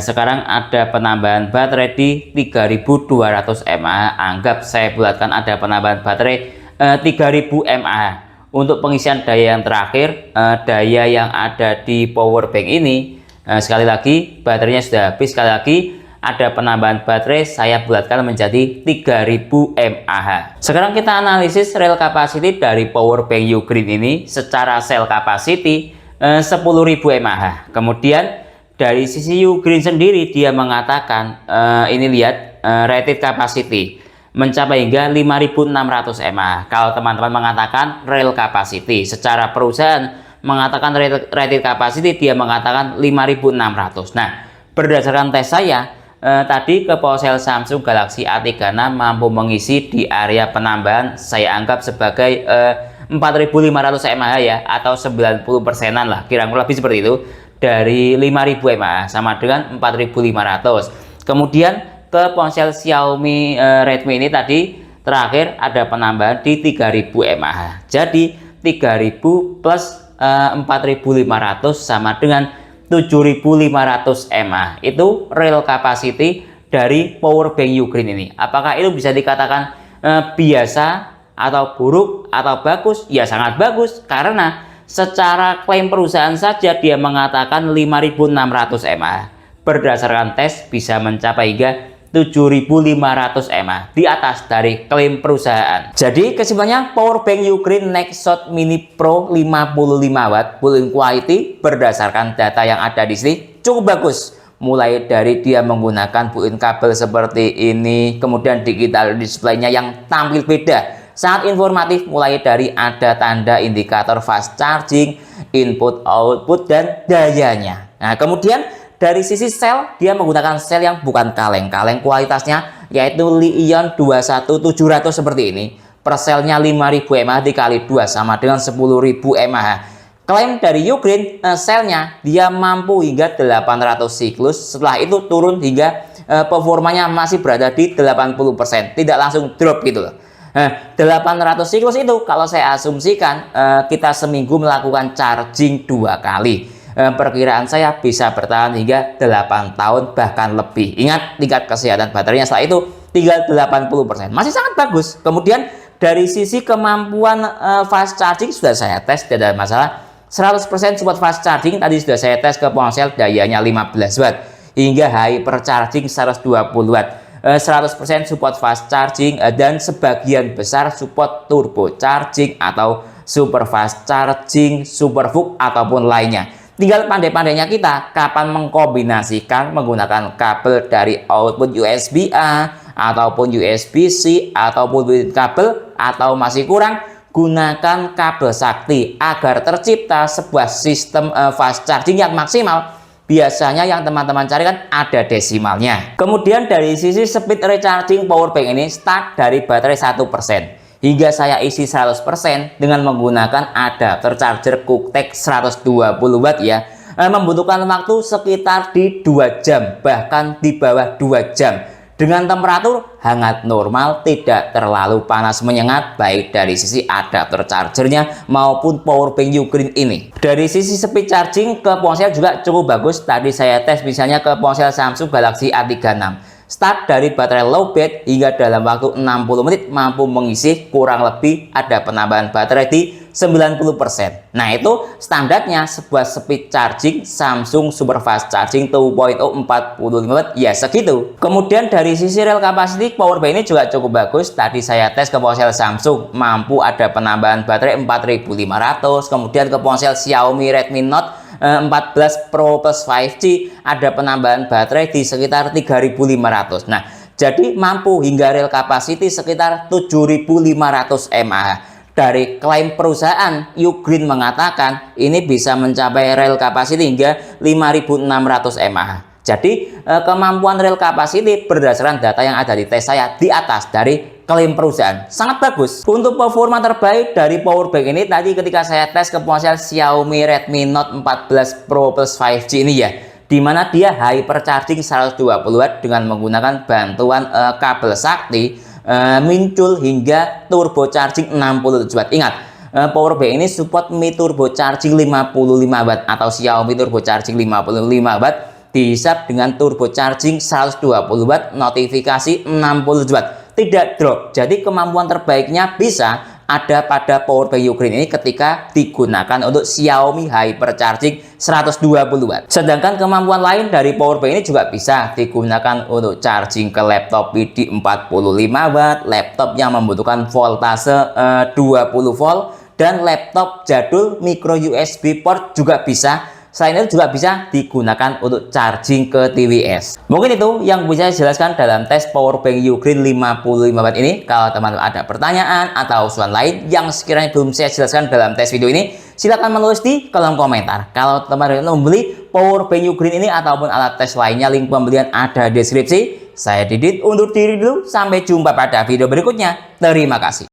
Sekarang ada penambahan baterai di 3200 mAh. Anggap saya bulatkan ada penambahan baterai 3000 mAh. Untuk pengisian daya yang terakhir, daya yang ada di power bank ini, sekali lagi baterainya sudah habis. Sekali lagi ada penambahan baterai, saya bulatkan menjadi 3000 mAh. Sekarang kita analisis real capacity dari power bank Ugreen ini. Secara cell capacity 10.000 mAh. Kemudian dari sisi Ugreen sendiri dia mengatakan ini lihat rated capacity mencapai hingga 5600 mAh. Kalau teman-teman mengatakan real capacity, secara perusahaan mengatakan rated capacity, dia mengatakan 5600. Nah, berdasarkan tes saya tadi ke ponsel Samsung Galaxy A36 mampu mengisi di area penambahan saya anggap sebagai 4500 mAh ya, atau 90%-an lah, kira-kira lebih seperti itu. Dari 5000 mAh sama dengan 4500. Kemudian ke ponsel Xiaomi Redmi ini tadi terakhir ada penambahan di 3000 mAh. Jadi 3000 plus 4500 sama dengan 7500 mAh. Itu real capacity dari power bank Ugreen ini. Apakah itu bisa dikatakan biasa atau buruk atau bagus? Ya sangat bagus, karena secara klaim perusahaan saja dia mengatakan 5.600 mAh. Berdasarkan tes bisa mencapai hingga 7.500 mAh, di atas dari klaim perusahaan. Jadi kesimpulannya, powerbank Ugreen Nexshot Mini Pro 55 watt built-in quality berdasarkan data yang ada di sini cukup bagus. Mulai dari dia menggunakan built-in kabel seperti ini, kemudian digital display-nya yang tampil beda, sangat informatif, mulai dari ada tanda indikator fast charging, input output, dan dayanya. Nah, kemudian dari sisi sel, dia menggunakan sel yang bukan kaleng-kaleng, kualitasnya yaitu Li-ion 21700 seperti ini. Per selnya 5000 mAh dikali 2 sama dengan 10.000 mAh. Klaim dari Ugreen, selnya dia mampu hingga 800 siklus, setelah itu turun hingga performanya masih berada di 80%, tidak langsung drop gitu loh. 800 siklus itu kalau saya asumsikan kita seminggu melakukan charging 2 kali. Perkiraan saya bisa bertahan hingga 8 tahun bahkan lebih. Ingat, tingkat kesehatan baterainya setelah itu tinggal 80%, masih sangat bagus. Kemudian dari sisi kemampuan fast charging sudah saya tes, tidak ada masalah. 100% support fast charging tadi sudah saya tes ke ponsel, dayanya 15 watt hingga hypercharging 120 watt. 100% support fast charging dan sebagian besar support turbo charging atau super fast charging, super VOOC ataupun lainnya. Tinggal pandai-pandainya kita kapan mengkombinasikan menggunakan kabel dari output USB-A ataupun USB-C ataupun kabel, atau masih kurang gunakan kabel sakti agar tercipta sebuah sistem fast charging yang maksimal. Biasanya yang teman-teman cari kan ada desimalnya. Kemudian dari sisi speed recharging powerbank ini start dari baterai 1%. Hingga saya isi 100% dengan menggunakan adapter charger QuickTech 120 watt ya. Membutuhkan waktu sekitar di 2 jam, bahkan di bawah 2 jam. Dengan temperatur hangat normal, tidak terlalu panas menyengat, baik dari sisi adapter chargernya maupun powerbank Ugreen ini. Dari sisi speed charging ke ponsel juga cukup bagus. Tadi saya tes misalnya ke ponsel Samsung Galaxy A36. Start dari baterai lowbat hingga dalam waktu 60 menit mampu mengisi kurang lebih ada penambahan baterai di 90%. Nah, itu standarnya sebuah speed charging Samsung Super Fast Charging 2.0 45 watt ya segitu. Kemudian dari sisi real capacity powerbank ini juga cukup bagus. Tadi saya tes ke ponsel Samsung mampu ada penambahan baterai 4500. Kemudian ke ponsel Xiaomi Redmi Note 14 Pro plus 5G ada penambahan baterai di sekitar 3500. Nah, jadi mampu hingga real capacity sekitar 7500 mAh. Dari klaim perusahaan, Ugreen mengatakan ini bisa mencapai real capacity hingga 5600 mAh. Jadi kemampuan real capacity berdasarkan data yang ada di tes saya di atas dari klaim perusahaan, sangat bagus. Untuk performa terbaik dari powerbank ini tadi ketika saya tes ke ponsel Xiaomi Redmi Note 14 Pro plus 5G ini ya, dimana dia hypercharging 120 watt dengan menggunakan bantuan kabel sakti, muncul hingga turbo charging 67 watt. Ingat, powerbank ini support Mi Turbo Charging 55 watt atau Xiaomi Turbo Charging 55 watt dihisap dengan turbo charging 120 watt, notifikasi 60 watt, tidak drop. Jadi kemampuan terbaiknya bisa ada pada powerbank Ugreen ini ketika digunakan untuk Xiaomi hypercharging 120 watt. Sedangkan kemampuan lain dari powerbank ini juga bisa digunakan untuk charging ke laptop PD 45 watt, laptop yang membutuhkan voltase 20 volt, dan laptop jadul micro USB port juga bisa. Selain itu juga bisa digunakan untuk charging ke TWS. Mungkin itu yang bisa saya jelaskan dalam tes powerbank Ugreen 55 watt ini. Kalau teman-teman ada pertanyaan atau usulan lain yang sekiranya belum saya jelaskan dalam tes video ini, silahkan menulis di kolom komentar. Kalau teman-teman membeli powerbank Ugreen ini ataupun alat tes lainnya, link pembelian ada di deskripsi. Saya Didit undur diri dulu, sampai jumpa pada video berikutnya. Terima kasih.